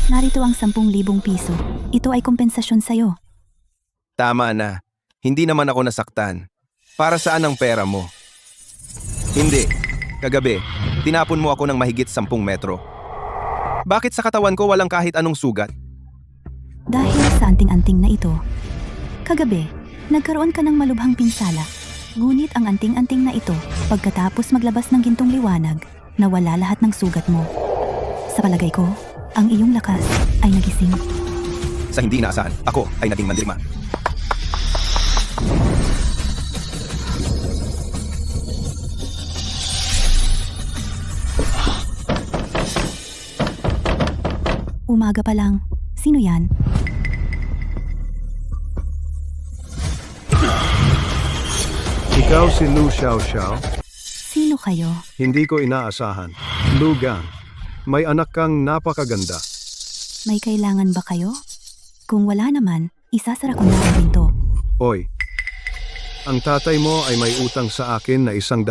Narito ang 10,000 piso. Ito ay kompensasyon sa'yo. Tama na. Hindi naman ako nasaktan. Para saan ang pera mo? Hindi. Kagabi, tinapon mo ako ng mahigit 10 metro. Bakit sa katawan ko walang kahit anong sugat? Dahil sa anting-anting na ito. Kagabi, nagkaroon ka ng malubhang pinsala. Ngunit ang anting-anting na ito, pagkatapos maglabas ng gintong liwanag, nawala lahat ng sugat mo. Sa palagay ko, ang iyong lakas ay nagising. Sa hindi inaasahan, ako ay naging mandirigma. Umaga pa lang. Sino yan? Ikaw si Lu Xiaoxiao? Sino kayo? Hindi ko inaasahan. Lu Gang, may anak kang napakaganda. May kailangan ba kayo? Kung wala naman, isasara ko na ang pinto. Oy, ang tatay mo ay may utang sa akin na 100,000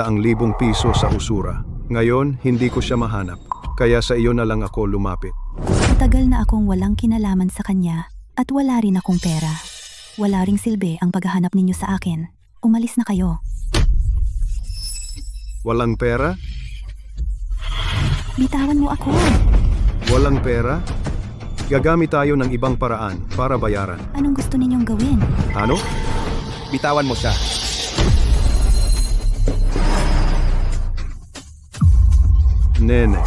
piso sa usura. Ngayon, hindi ko siya mahanap. Kaya sa iyo na lang ako lumapit. Matagal na akong walang kinalaman sa kanya at wala rin akong pera. Wala ring silbi ang paghahanap ninyo sa akin. Umalis na kayo. Walang pera? Bitawan mo ako. Walang pera? Gagamit tayo ng ibang paraan para bayaran. Anong gusto ninyong gawin? Ano? Bitawan mo siya. Nene,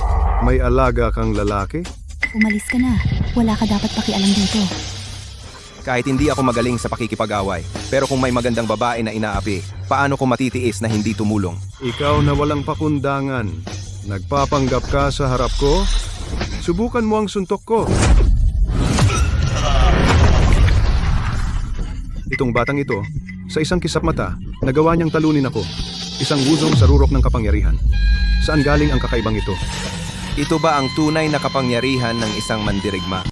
may alaga kang lalaki? Umalis ka na. Wala ka dapat pakialam dito. Kahit hindi ako magaling sa pakikipag-away, pero kung may magandang babae na inaapi, paano ko matitiis na hindi tumulong? Ikaw na walang pakundangan. Nagpapanggap ka sa harap ko? Subukan mo ang suntok ko. Itong batang ito, sa isang kisap mata, nagawa niyang talunin ako. Isang wuzong sa rurok ng kapangyarihan. Saan galing ang kakaibang ito? Ito ba ang tunay na kapangyarihan ng isang mandirigma?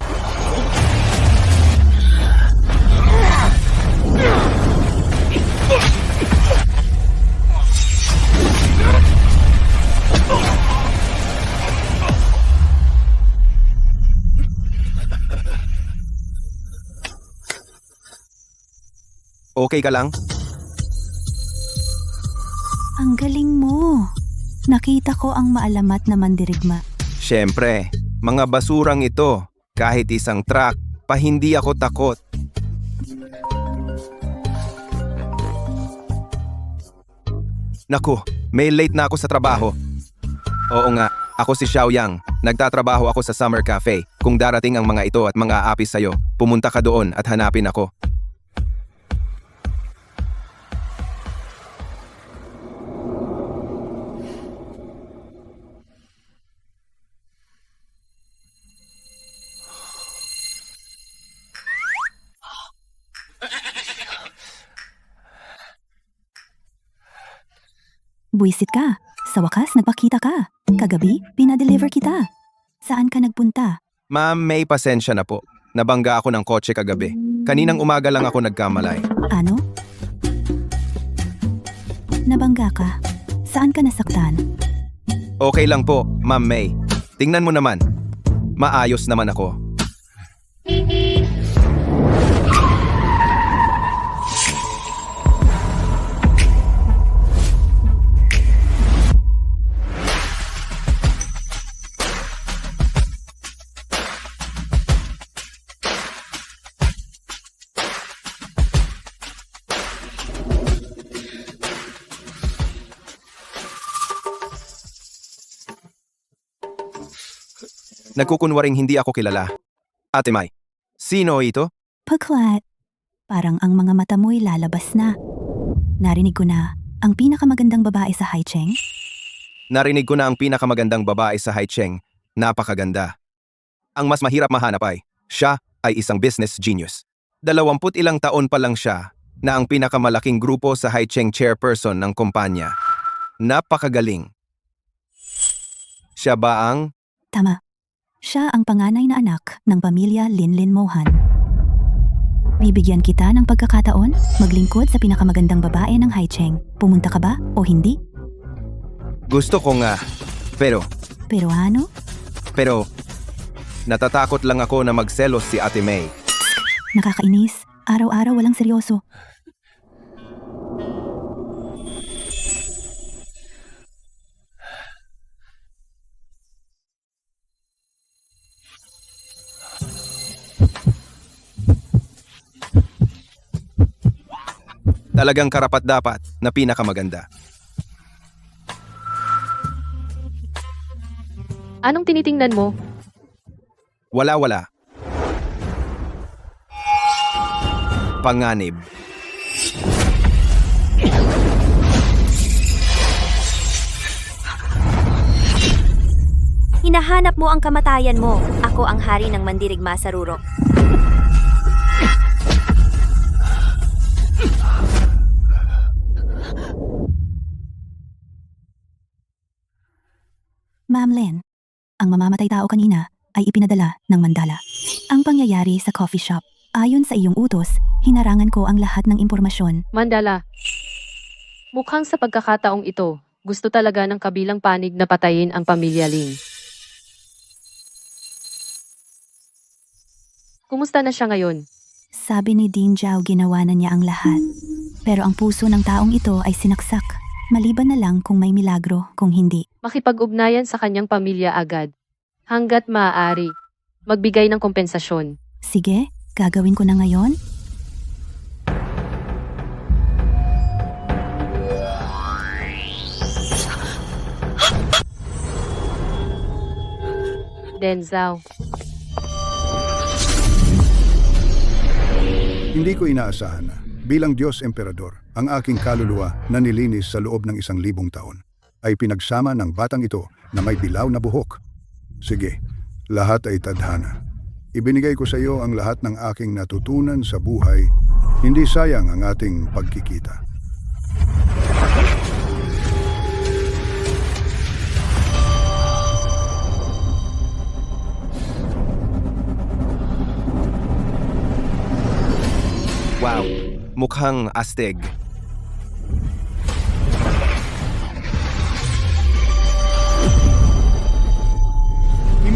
Okay ka lang? Ang galing mo. Nakita ko ang maalamat na mandirigma. Siyempre, mga basurang ito. Kahit isang truck, pa hindi ako takot. Naku, may late na ako sa trabaho. Oo nga, ako si Xiao Yang. Nagtatrabaho ako sa Summer Cafe. Kung darating ang mga ito at mga aapi sa'yo, pumunta ka doon at hanapin ako. Buisit ka. Sa wakas, nagpakita ka. Kagabi, pinadeliver kita. Saan ka nagpunta? Ma'am, may pasensya na po. Nabangga ako ng kotse kagabi. Kaninang umaga lang ako nagkamalay. Ano? Nabangga ka? Saan ka nasaktan? Okay lang po, Ma'am May. Tingnan mo naman. Maayos naman ako. Nagkukunwaring hindi ako kilala. Ate Mai, sino ito? Pagkwat. Parang ang mga mata mo'y lalabas na. Narinig ko na ang pinakamagandang babae sa Haicheng. Narinig ko na ang pinakamagandang babae sa Haicheng. Napakaganda. Ang mas mahirap mahanap ay, siya ay isang business genius. 20 ilang taon pa lang siya na ang pinakamalaking grupo sa Haicheng chairperson ng kumpanya. Napakagaling. Siya ba ang... Tama. Siya ang panganay na anak ng pamilya Linlin Mohan. Bibigyan kita ng pagkakataon maglingkod sa pinakamagandang babae ng Haicheng. Pumunta ka ba o hindi? Gusto ko nga. Pero Pero ano? Natatakot lang ako na magselos si Ate May. Nakakainis. Araw-araw walang seryoso. Talagang karapat-dapat na pinakamaganda. Anong tinitingnan mo? Wala-wala. Panganib. Hinahanap mo ang kamatayan mo. Ako ang hari ng mandirigma sa rurok. Ma'am Len, ang mamamatay tao kanina ay ipinadala ng mandala. Ang pangyayari sa coffee shop. Ayon sa iyong utos, hinarangan ko ang lahat ng impormasyon. Mandala. Mukhang sa pagkakataong ito, gusto talaga ng kabilang panig na patayin ang pamilya Ling. Kumusta na siya ngayon? Sabi ni Dean Zhao ginawa na niya ang lahat. Pero ang puso ng taong ito ay sinaksak. Maliban na lang kung may milagro, kung hindi. Makipag-ugnayan sa kanyang pamilya agad. Hanggat maaari. Magbigay ng kompensasyon. Sige, gagawin ko na ngayon. Denzao. Hindi ko inaasahan na, bilang Diyos Emperador, ang aking kaluluwa na nilinis sa loob ng 1,000 taon, ay pinagsama ng batang ito na may dilaw na buhok. Sige, lahat ay tadhana. Ibinigay ko sa iyo ang lahat ng aking natutunan sa buhay. Hindi sayang ang ating pagkikita. Wow, mukhang astig.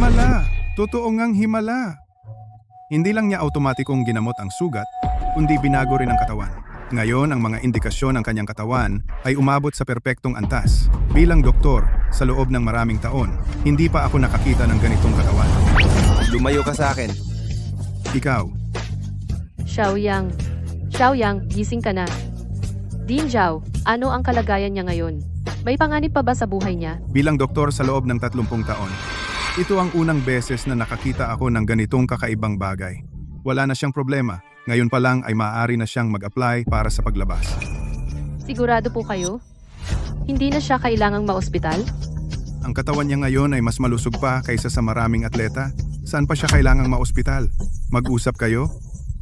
Himala! Totoo ngang himala! Hindi lang niya automatikong ginamot ang sugat, kundi binago rin ang katawan. Ngayon, ang mga indikasyon ng kanyang katawan ay umabot sa perpektong antas. Bilang doktor, sa loob ng maraming taon, hindi pa ako nakakita ng ganitong katawan. Lumayo ka sa akin. Ikaw, Xiaoyang. Xiaoyang, gising ka na. Dean Zhao, ano ang kalagayan niya ngayon? May panganib pa ba sa buhay niya? bilang doktor sa loob ng 30 taon, ito ang unang beses na nakakita ako ng ganitong kakaibang bagay. Wala na siyang problema. Ngayon pa lang ay maaari na siyang mag-apply para sa paglabas. Sigurado po kayo? Hindi na siya kailangang maospital? Ang katawan niya ngayon ay mas malusog pa kaysa sa maraming atleta. Saan pa siya kailangang maospital? Mag-usap kayo?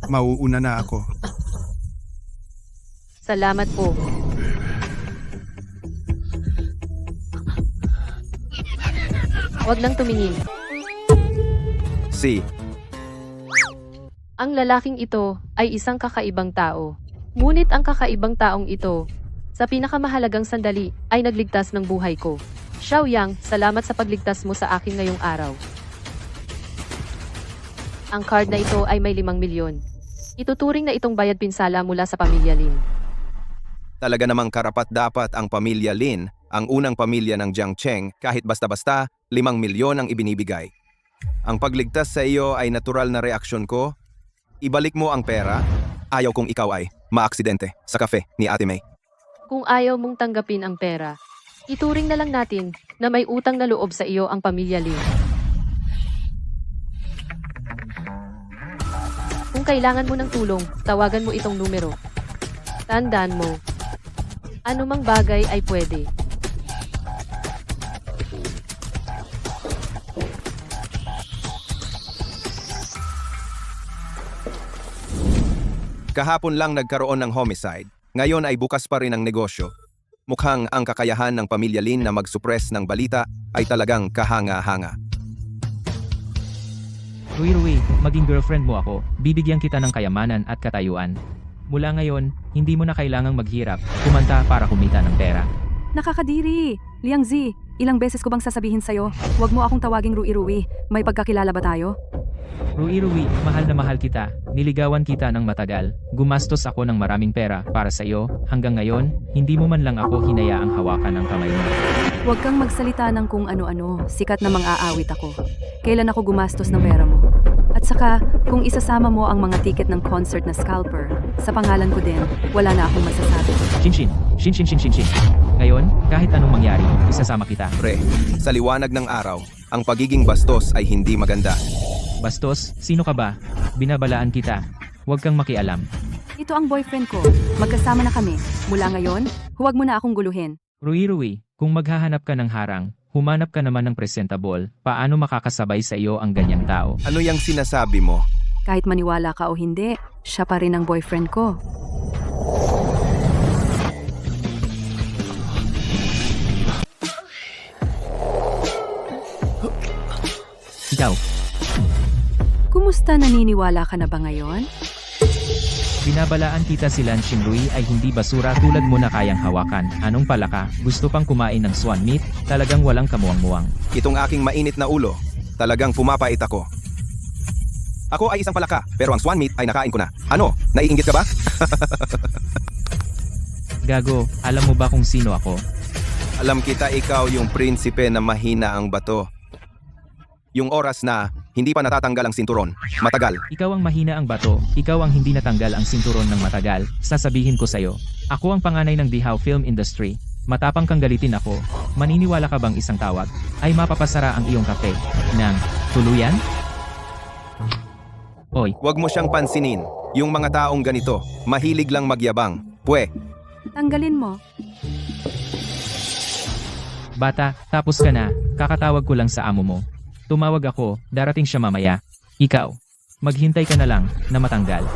Mauuna na ako. Salamat po. Huwag nang tumingin. Si. Ang lalaking ito ay isang kakaibang tao. Ngunit ang kakaibang taong ito, sa pinakamahalagang sandali, ay nagligtas ng buhay ko. Xiaoyang, salamat sa pagligtas mo sa akin ngayong araw. Ang card na ito ay may 5 milyon. Ituturing na itong bayad pinsala mula sa pamilya Lin. Talaga namang karapat-dapat ang pamilya Lin, ang unang pamilya ng Jiang Cheng, kahit basta-basta 5 milyon ang ibinibigay. Ang pagligtas sa iyo ay natural na reaksyon ko. Ibalik mo ang pera. Ayaw kong ikaw ay maaksidente sa kafe ni Ate May. Kung ayaw mong tanggapin ang pera, ituring na lang natin na may utang na loob sa iyo ang pamilya Lin. Kung kailangan mo ng tulong, tawagan mo itong numero. Tandaan mo, anumang bagay ay pwede. Kahapon lang nagkaroon ng homicide. Ngayon ay bukas pa rin ang negosyo. Mukhang ang kakayahan ng pamilya Lin na mag-suppress ng balita ay talagang kahanga-hanga. Rui, maging girlfriend mo ako, bibigyan kita ng kayamanan at katayuan. Mula ngayon, hindi mo na kailangang maghirap, kumanta para kumita ng pera. Nakakadiri! Liang Zi, Ilang beses ko bang sasabihin sa'yo, huwag mo akong tawaging Rui-Rui. May pagkakilala ba tayo? Rui, mahal na mahal kita. Niligawan kita ng matagal. Gumastos ako ng maraming pera para sa iyo. Hanggang ngayon, hindi mo man lang ako hinayaang hawakan ng kamay mo. Huwag kang magsalita ng kung ano-ano. Sikat na mang-aawit ako. Kailan ako gumastos ng pera mo? At saka, kung isasama mo ang mga ticket ng concert na scalper, sa pangalan ko din, wala na akong masasabi. Shin. Ngayon, kahit anong mangyari, isasama kita. Pre, sa liwanag ng araw, ang pagiging bastos ay hindi maganda. Bastos, sino ka ba? Binabalaan kita. Huwag kang makialam. Ito ang boyfriend ko. Magkasama na kami. Mula ngayon, huwag mo na akong guluhin. Rui, kung maghahanap ka ng harang, humanap ka naman ng presentable. Paano makakasabay sa iyo ang ganyang tao? Ano yang sinasabi mo? Kahit maniwala ka o hindi, siya pa rin ang boyfriend ko. Ikaw, Kumusta, naniniwala ka na ba ngayon? binabalaan kita si Lan Xinrui ay hindi basura tulad mo na kayang hawakan. Anong pala ka? Gusto pang kumain ng swan meat? Talagang walang kamuwang-muwang. Itong aking mainit na ulo, talagang pumapait ako. Ako ay isang palaka, pero ang swan meat ay nakain ko na. Ano? Naiinggit ka ba? Gago, alam mo ba kung sino ako? Alam kita ikaw yung prinsipe na mahina ang bato. Yung oras na hindi pa natatanggal ang sinturon, matagal. Ikaw ang mahina ang bato, ikaw ang hindi natanggal ang sinturon ng matagal. Sasabihin ko sa'yo, ako ang panganay ng Dihao Film Industry. Matapang kang galitin ako. Maniniwala ka bang isang tawag ay mapapasara ang iyong kape ng tuluyan? Oy, Huwag mo siyang pansinin. Yung mga taong ganito, mahilig lang magyabang. Pwe, Tanggalin mo. bata, tapos ka na, kakatawag ko lang sa amo mo. Tumawag ako, darating siya mamaya. Ikaw, maghintay ka na lang na matanggal.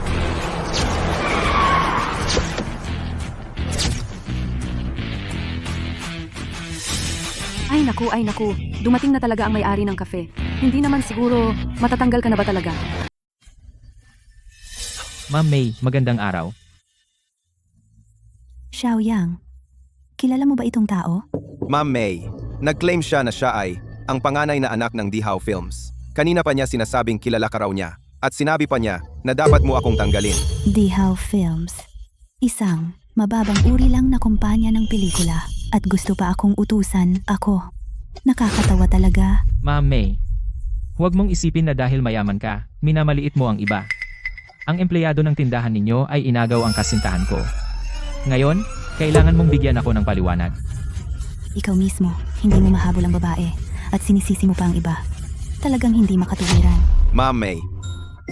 Ay naku. Dumating na talaga ang may-ari ng kafe. Hindi naman siguro, matatanggal ka na ba talaga? Ma'am May, magandang araw. Xiaoyang, kilala mo ba itong tao? Ma'am May, nag-claim siya na siya ay ang panganay na anak ng Dihao Films. Kanina pa niya sinasabing kilala ka raw niya. At sinabi pa niya na dapat mo akong tanggalin. Dihao Films. Isang mababang uri lang na kumpanya ng pelikula at gusto pa akong utusan ako. Nakakatawa talaga. Ma'am May, huwag mong isipin na dahil mayaman ka, minamaliit mo ang iba. Ang empleyado ng tindahan ninyo ay inagaw ang kasintahan ko. Ngayon, kailangan mong bigyan ako ng paliwanag. Ikaw mismo, hindi mo mahabol ang babae at sinisisi mo pa ang iba. Talagang hindi makatuwiran. Ma'am May,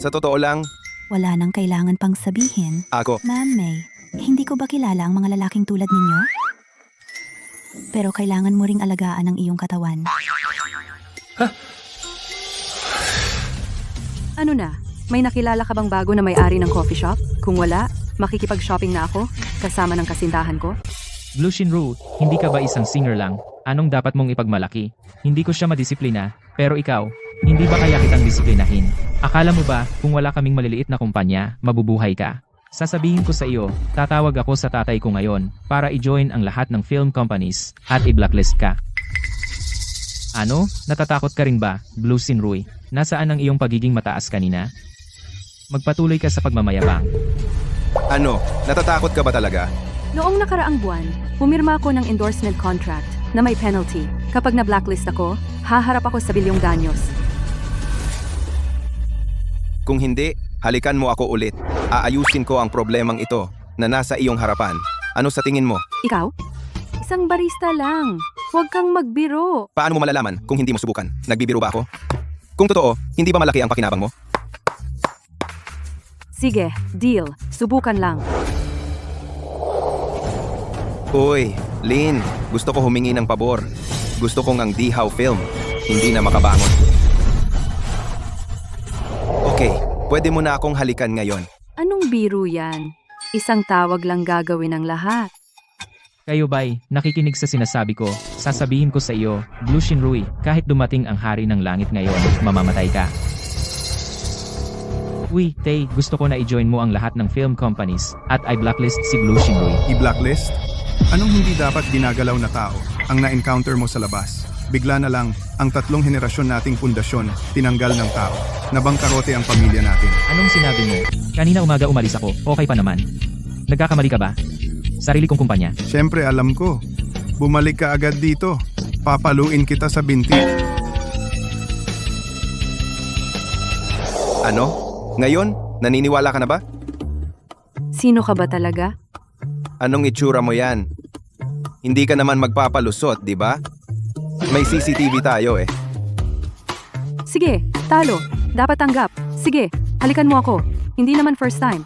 sa totoo lang, Wala nang kailangan pang sabihin. ako, Ma'am May, hindi ko ba kilala ang mga lalaking tulad ninyo? Pero kailangan mo ring alagaan ang iyong katawan. Ano na? May nakilala ka bang bago na may-ari ng coffee shop? Kung wala, makikipag-shopping na ako, kasama ng kasintahan ko. Blue Shinru, hindi ka ba isang singer lang? Anong dapat mong ipagmalaki? Hindi ko siya madisiplina, pero ikaw, hindi ba kaya kitang disiplinahin? Akala mo ba, kung wala kaming maliliit na kumpanya, mabubuhay ka? Sasabihin ko sa iyo, tatawag ako sa tatay ko ngayon, para i-join ang lahat ng film companies, at i-blacklist ka. Ano? Natatakot ka rin ba, Blue Shinru? Nasaan ang iyong pagiging mataas kanina? Magpatuloy ka sa pagmamayabang. ano, natatakot ka ba talaga? Noong nakaraang buwan, pumirma ako ng endorsement contract na may penalty. Kapag na-blacklist ako, haharap ako sa bilyong danyos. Kung hindi, halikan mo ako ulit. Aayusin ko ang problemang ito na nasa iyong harapan. Ano sa tingin mo? Ikaw? Isang barista lang. Huwag kang magbiro. Paano mo malalaman kung hindi mo subukan? Nagbibiro ba ako? Kung totoo, hindi ba malaki ang pakinabang mo? Sige, deal. Subukan lang. Uy, Lin, gusto ko humingi ng pabor. Gusto kong ang Dihao Film, hindi na makabangon. Okay, pwede mo na akong halikan ngayon. Anong biro yan? Isang tawag lang gagawin ng lahat. Kayo ba'y nakikinig sa sinasabi ko? Sasabihin ko sa iyo, Blue Shinru, kahit dumating ang hari ng langit ngayon, mamamatay ka. Uy, Tay, gusto ko na i-join mo ang lahat ng film companies at i-blacklist si Blue Shinru. I-blacklist? Anong hindi dapat ginagalaw na tao? ang na-encounter mo sa labas. Bigla na lang, ang 3 henerasyon nating pundasyon, tinanggal ng tao. Nabangkarote ang pamilya natin. Anong sinabi mo? Kanina umaga umalis ako, okay pa naman. Nagkakamali ka ba? Sarili kong kumpanya. Siyempre alam ko. Bumalik ka agad dito. Papaluin kita sa binti. Ano? Ngayon, naniniwala ka na ba? Sino ka ba talaga? Anong itsura mo yan? Hindi ka naman magpapalusot, di ba? May CCTV tayo eh. Sige, talo. Dapat tanggap. Sige, halikan mo ako. Hindi naman first time.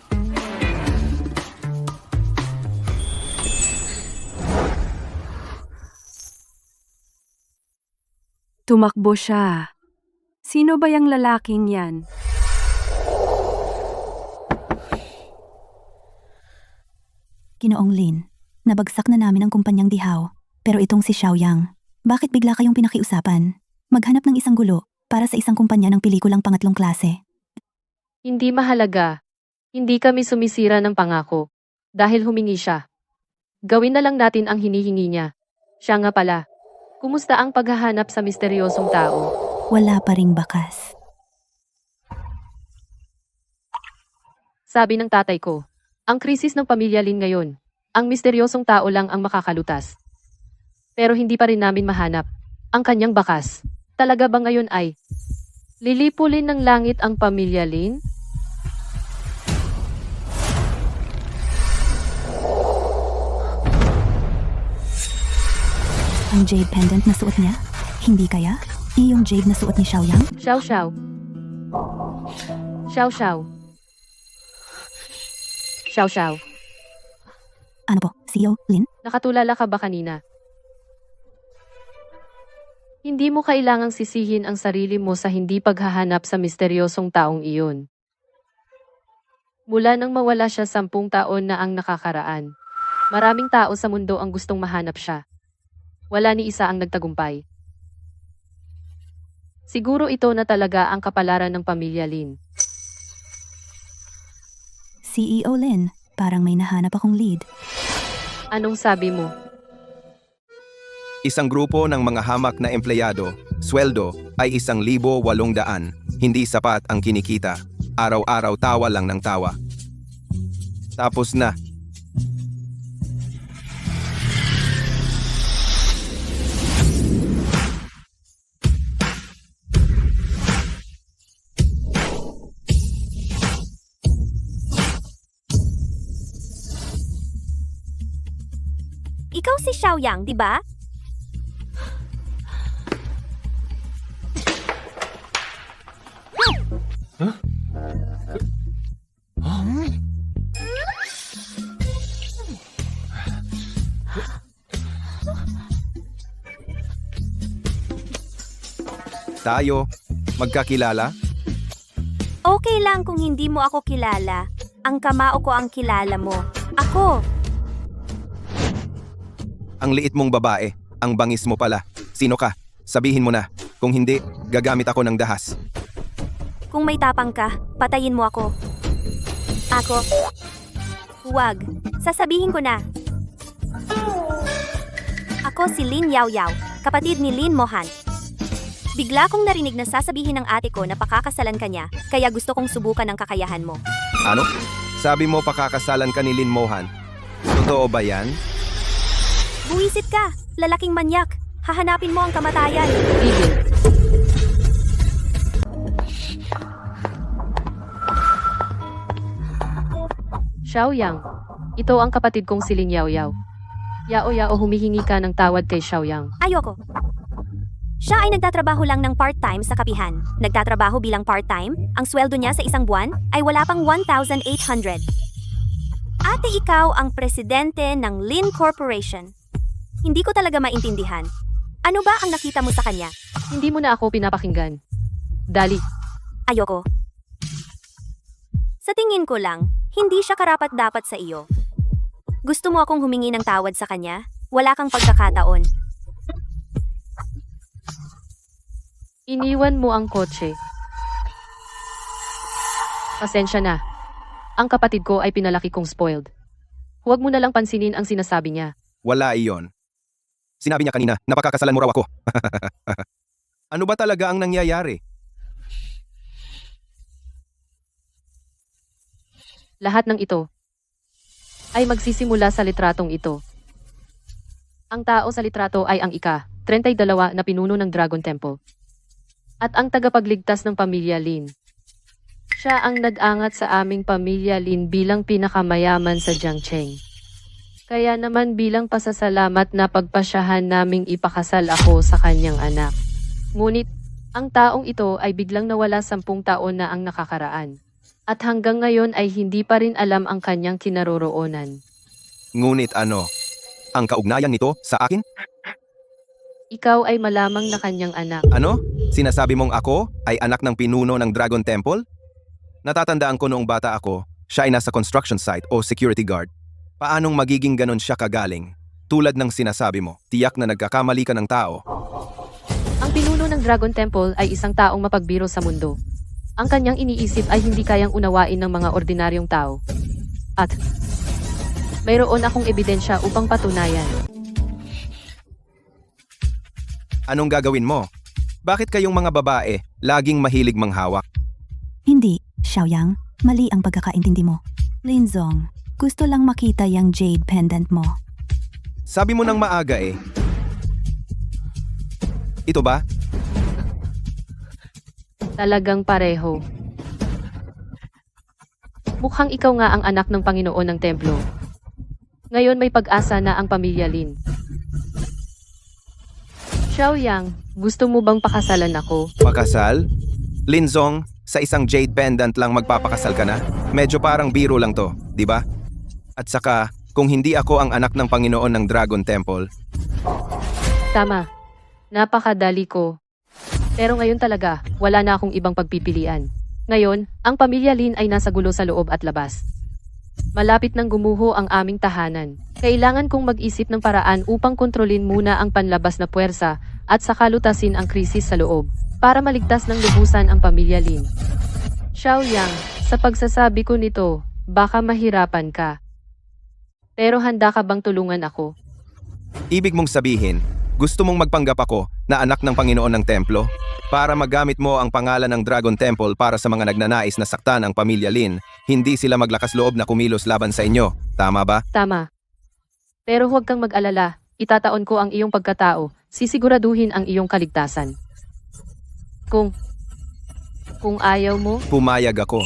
Tumakbo siya. Sino ba yung lalaking yan? Ginoong Lin, nabagsak na namin ang kumpanyang Dihaw. Pero itong si Xiaoyang, bakit bigla kayong pinakiusapan? Maghanap ng isang gulo para sa isang kumpanya ng pelikulang pangatlong klase. Hindi mahalaga. Hindi kami sumisira ng pangako. Dahil humingi siya. Gawin na lang natin ang hinihingi niya. Siya nga pala. Kumusta ang paghahanap sa misteryosong tao? Wala pa ring bakas. Sabi ng tatay ko, ang krisis ng pamilya Lin ngayon, ang misteryosong tao lang ang makakalutas. Pero hindi pa rin namin mahanap ang kanyang bakas. Talaga ba ngayon ay lilipulin ng langit ang pamilya Lin? Ang jade pendant na suot niya? Hindi kaya? Iyong jade na suot ni Xiaoyang? Xiao Xiao. Xiao Xiao. Xiao Xiao. Ano po, CEO, Lin? Nakatulala ka ba kanina? Hindi mo kailangang sisihin ang sarili mo sa hindi paghahanap sa misteryosong taong iyon. Mula nang mawala siya 10 taon na ang nakakaraan. Maraming tao sa mundo ang gustong mahanap siya. Wala ni isa ang nagtagumpay. Siguro ito na talaga ang kapalaran ng pamilya Lin. CEO Lin, parang may nahanap akong lead. Anong sabi mo? Isang grupo ng mga hamak na empleyado, sweldo ay 1,800. Hindi sapat ang kinikita. Araw-araw tawa lang ng tawa. Tapos na. Ikaw si Xiaoyang, di ba? Tayo, magkakilala? Okay lang kung hindi mo ako kilala. Ang kamao ko ang kilala mo. Ako! Ang liit mong babae, ang bangis mo pala. Sino ka? Sabihin mo na. Kung hindi, gagamit ako ng dahas. Kung may tapang ka, patayin mo ako. Ako? Huwag. Sasabihin ko na. Ako si Lin Yao Yao, kapatid ni Lin Mohan. Bigla kong narinig na sasabihin ng ate ko na pakakasalan ka niya, kaya gusto kong subukan ang kakayahan mo. Ano? Sabi mo pakakasalan ka ni Lin Mohan. Totoo ba yan? Buwisit ka! Lalaking manyak! Hahanapin mo ang kamatayan! Tigil. Xiaoyang, ito ang kapatid kong si Lin Yao Yao. Yao Yao, humihingi ka ng tawad kay Xiaoyang. Ayoko. Siya ay nagtatrabaho lang ng part-time sa kapihan. Nagtatrabaho bilang part-time, ang sweldo niya sa isang buwan ay wala pang 1,800. Ate, ikaw ang presidente ng Lin Corporation. Hindi ko talaga maintindihan. Ano ba ang nakita mo sa kanya? Hindi mo na ako pinapakinggan. Dali. Ayoko. Sa tingin ko lang, hindi siya karapat-dapat sa iyo. Gusto mo akong humingi ng tawad sa kanya? Wala kang pagkakataon. Iniwan mo ang kotse. Pasensya na. Ang kapatid ko ay pinalaki kong spoiled. Huwag mo na lang pansinin ang sinasabi niya. Wala iyon. Sinabi niya kanina na pakakasalan mo raw ako. Ano ba talaga ang nangyayari? Lahat ng ito ay magsisimula sa litratong ito. Ang tao sa litrato ay ang ika-32 na pinuno ng Dragon Temple. At ang tagapagligtas ng pamilya Lin. Siya ang nag-angat sa aming pamilya Lin bilang pinakamayaman sa Jiangcheng. Kaya naman bilang pasasalamat na pagpasyahan naming ipakasal ako sa kanyang anak. Ngunit, ang taong ito ay biglang nawala 10 taon na ang nakakaraan. At hanggang ngayon ay hindi pa rin alam ang kanyang kinaroroonan. Ngunit ano? Ang kaugnayan nito sa akin? Ikaw ay malamang na kanyang anak. Ano? Sinasabi mong ako ay anak ng pinuno ng Dragon Temple? Natatandaan ko noong bata ako, siya ay nasa construction site o security guard. Paanong magiging ganon siya kagaling? Tulad ng sinasabi mo, tiyak na nagkakamali ka ng tao. Ang pinuno ng Dragon Temple ay isang taong mapagbiro sa mundo. Ang kanyang iniisip ay hindi kayang unawain ng mga ordinaryong tao. At mayroon akong ebidensya upang patunayan. Anong gagawin mo? Bakit kayong mga babae laging mahilig manghawak? Hindi, Xiaoyang, mali ang pagkakaintindi mo. Linzong, gusto lang makita yung jade pendant mo. Sabi mo nang maaga eh. Ito ba? Talagang pareho. Mukhang ikaw nga ang anak ng Panginoon ng Templo. Ngayon may pag-asa na ang pamilya Lin. Xiaoyang, gusto mo bang pakasalan ako? Pakasal? Linzong, sa isang jade pendant lang magpapakasal ka na? Medyo parang biro lang to, di ba? At saka, kung hindi ako ang anak ng Panginoon ng Dragon Temple, Tama. Napakadali ko. Pero ngayon talaga, wala na akong ibang pagpipilian. Ngayon, ang pamilya Lin ay nasa gulo sa loob at labas. Malapit nang gumuho ang aming tahanan. Kailangan kong mag-isip ng paraan upang kontrolin muna ang panlabas na puwersa at saka lutasin ang krisis sa loob para maligtas ng lubusan ang pamilya Lin. Xiaoyang, sa pagsasabi ko nito, baka mahirapan ka. Pero handa ka bang tulungan ako? ibig mong sabihin, gusto mong magpanggap ako na anak ng Panginoon ng Templo para magamit mo ang pangalan ng Dragon Temple para sa mga nagnanais na saktan ang pamilya Lin, hindi sila maglakas loob na kumilos laban sa inyo. Tama ba? Tama. Pero huwag kang mag-alala, itataon ko ang iyong pagkatao, sisiguraduhin ang iyong kaligtasan. Kung ayaw mo, Pumayag ako.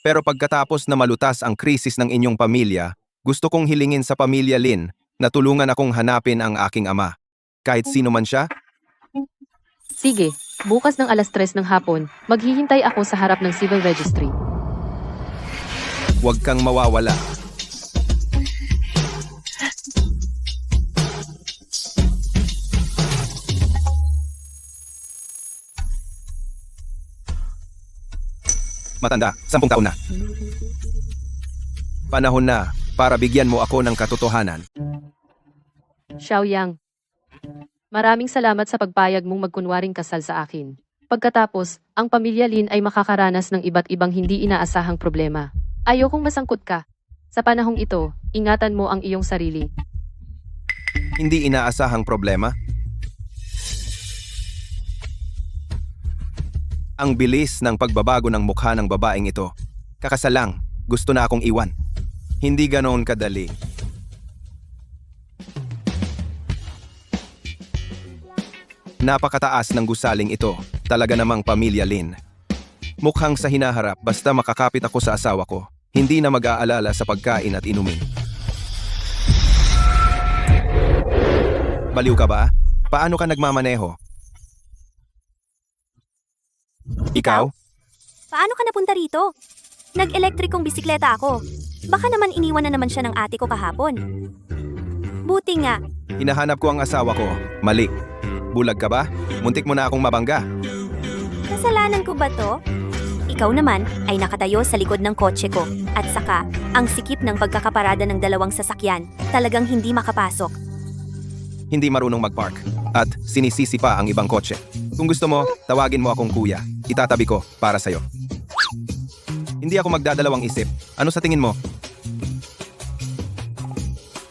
Pero pagkatapos na malutas ang krisis ng inyong pamilya, gusto kong hilingin sa pamilya Lin na tulungan akong hanapin ang aking ama. Kahit sino man siya, sige, bukas ng 3:00 ng hapon, maghihintay ako sa harap ng civil registry. huwag kang mawawala. Matanda, 10 taon na. Panahon na para bigyan mo ako ng katotohanan. Xiaoyang, maraming salamat sa pagpayag mong magkunwaring kasal sa akin. Pagkatapos, ang pamilya Lin ay makakaranas ng iba't ibang hindi inaasahang problema. Ayokong masangkot ka. Sa panahong ito, ingatan mo ang iyong sarili. Hindi inaasahang problema? Ang bilis ng pagbabago ng mukha ng babaeng ito. Kakasalang, gusto na akong iwan. Hindi ganoon kadali. Napakataas ng gusaling ito. Talaga namang pamilya Lin. Mukhang sa hinaharap basta makakapit ako sa asawa ko. Hindi na mag-aalala sa pagkain at inumin. Baliw ka ba? Paano ka nagmamaneho? Ikaw? Paano ka napunta rito? Nag-elektrikong bisikleta ako. Baka naman iniwan na naman siya ng ate ko kahapon. Buti nga, Hinahanap ko ang asawa ko. Mali. Bulag ka ba? Muntik mo na akong mabangga. kasalanan ko ba to? Ikaw naman ay nakatayo sa likod ng kotse ko. At saka, ang sikip ng pagkakaparada ng dalawang sasakyan, talagang hindi makapasok. Hindi marunong mag-park. At sinisisi pa ang ibang kotse. Kung gusto mo, tawagin mo akong kuya. Itatabi ko para sa'yo. Hindi ako magdadalawang isip. Ano sa tingin mo?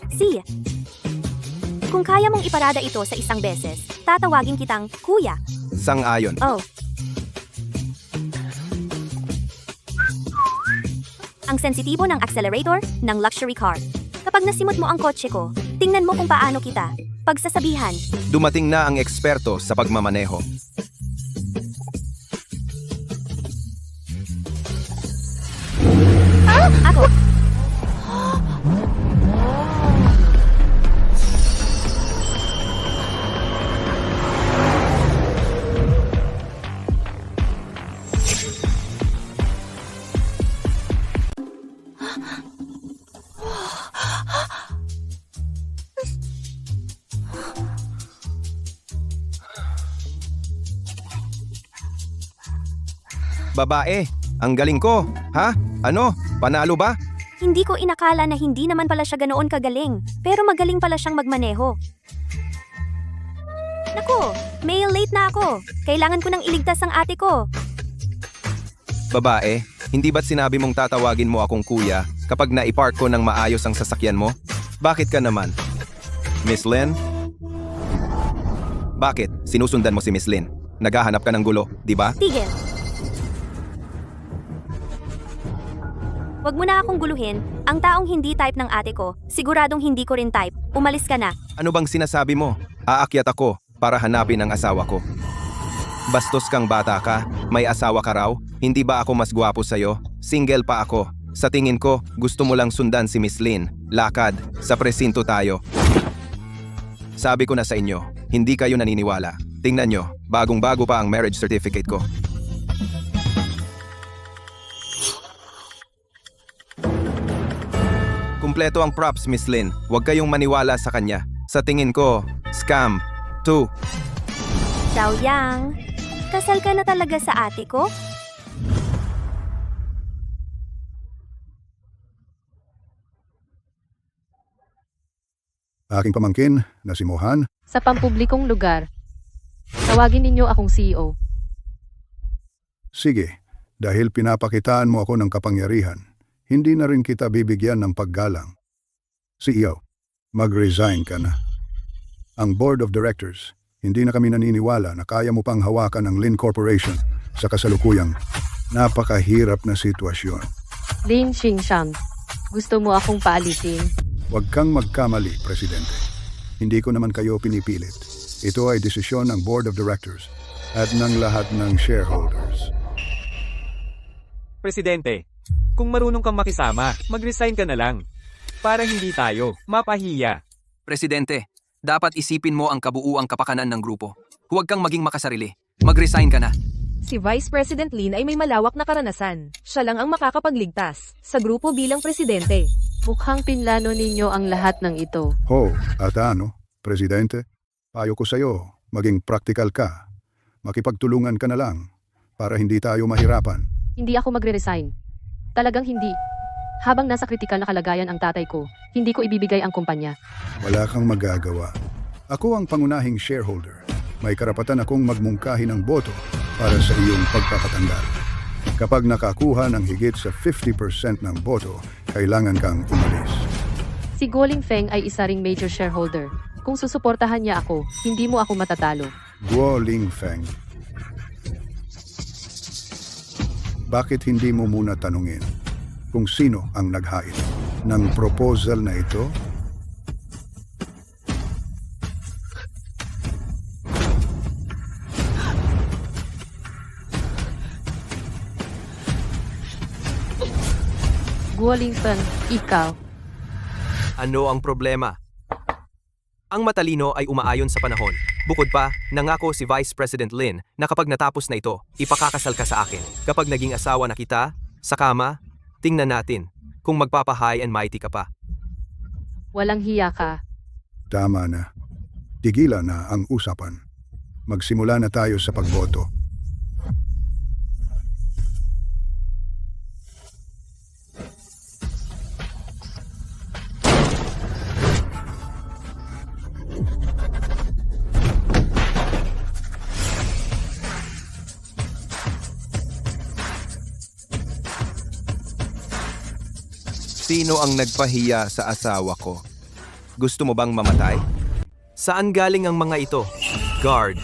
Si, Kung kaya mong iparada ito sa isang beses, tatawagin kitang kuya. Sang-ayon. Oh. Ang sensitibo ng accelerator ng luxury car. Kapag nasimot mo ang kotse ko, tingnan mo kung paano kita pagsasabihan. Dumating na ang eksperto sa pagmamaneho. Ako. Babae, ang galing ko. Ha? Ano? Panalo ba? Hindi ko inakala na hindi naman pala siya ganoon kagaling, pero magaling pala siyang magmaneho. Naku, may late na ako. Kailangan ko nang iligtas ang ate ko. Babae, hindi ba't sinabi mong tatawagin mo akong kuya kapag naipark ko ng maayos ang sasakyan mo? Bakit ka naman? Miss Lynn? Bakit? Sinusundan mo si Miss Lynn. Naghahanap ka ng gulo, di ba? Tigil. Huwag mo na akong guluhin. Ang taong hindi type ng ate ko, siguradong hindi ko rin type. Umalis ka na. Ano bang sinasabi mo? Aakyat ako para hanapin ang asawa ko. Bastos kang bata ka, may asawa ka raw, hindi ba ako mas gwapo sa'yo? Single pa ako. Sa tingin ko, gusto mo lang sundan si Miss Lynn. Lakad, sa presinto tayo. Sabi ko na sa inyo, hindi kayo naniniwala. Tingnan nyo, bagong-bago pa ang marriage certificate ko. Kumpleto ang props, Miss Lynn. Huwag kayong maniwala sa kanya. Sa tingin ko, scam. 2. Xiaoyang, kasal ka na talaga sa ate ko? Aking pamangkin na si Mohan. Sa pampublikong lugar, tawagin ninyo akong CEO. Sige, dahil pinapakitaan mo ako ng kapangyarihan, hindi na rin kita bibigyan ng paggalang. CEO, mag-resign ka na. Ang Board of Directors, hindi na kami naniniwala na kaya mo pang hawakan ang Lin Corporation sa kasalukuyang napakahirap na sitwasyon. Lin Xingshang, gusto mo akong paalisin? Huwag kang magkamali, Presidente. Hindi ko naman kayo pinipilit. Ito ay desisyon ng Board of Directors at ng lahat ng shareholders. Presidente, kung marunong kang makisama, mag-resign ka na lang. Para hindi tayo mapahiya. Presidente, dapat isipin mo ang kabuuang kapakanan ng grupo. Huwag kang maging makasarili. Mag-resign ka na. Si Vice President Lin ay may malawak na karanasan. Siya lang ang makakapagligtas sa grupo bilang presidente. Mukhang pinlano ninyo ang lahat ng ito. Ho, at ano, Presidente? Payo ko sa'yo, maging practical ka. Makipagtulungan ka na lang para hindi tayo mahirapan. Hindi ako magre-resign. Talagang hindi. Habang nasa kritikal na kalagayan ang tatay ko, hindi ko ibibigay ang kumpanya. Wala kang magagawa. Ako ang pangunahing shareholder. May karapatan akong magmungkahi ng boto para sa iyong pagpapatanggal. Kapag nakakuha ng higit sa 50% ng boto, kailangan kang umalis. Si Guoling Feng ay isa ring major shareholder. Kung susuportahan niya ako, hindi mo ako matatalo. Guo Lingfeng. Bakit hindi mo muna tanungin kung sino ang naghain ng proposal na ito? Guoling Feng, ikaw. Ano ang problema? Ang matalino ay umaayon sa panahon. Bukod pa, nangako si Vice President Lin na kapag natapos na ito, ipakakasal ka sa akin. Kapag naging asawa na kita, sa kama, tingnan natin kung magpapa-high and mighty ka pa. Walang hiya ka. Tama na. Tigilan na ang usapan. Magsimula na tayo sa pagboto. Sino ang nagpahiya sa asawa ko? Gusto mo bang mamatay? Saan galing ang mga ito? Guard,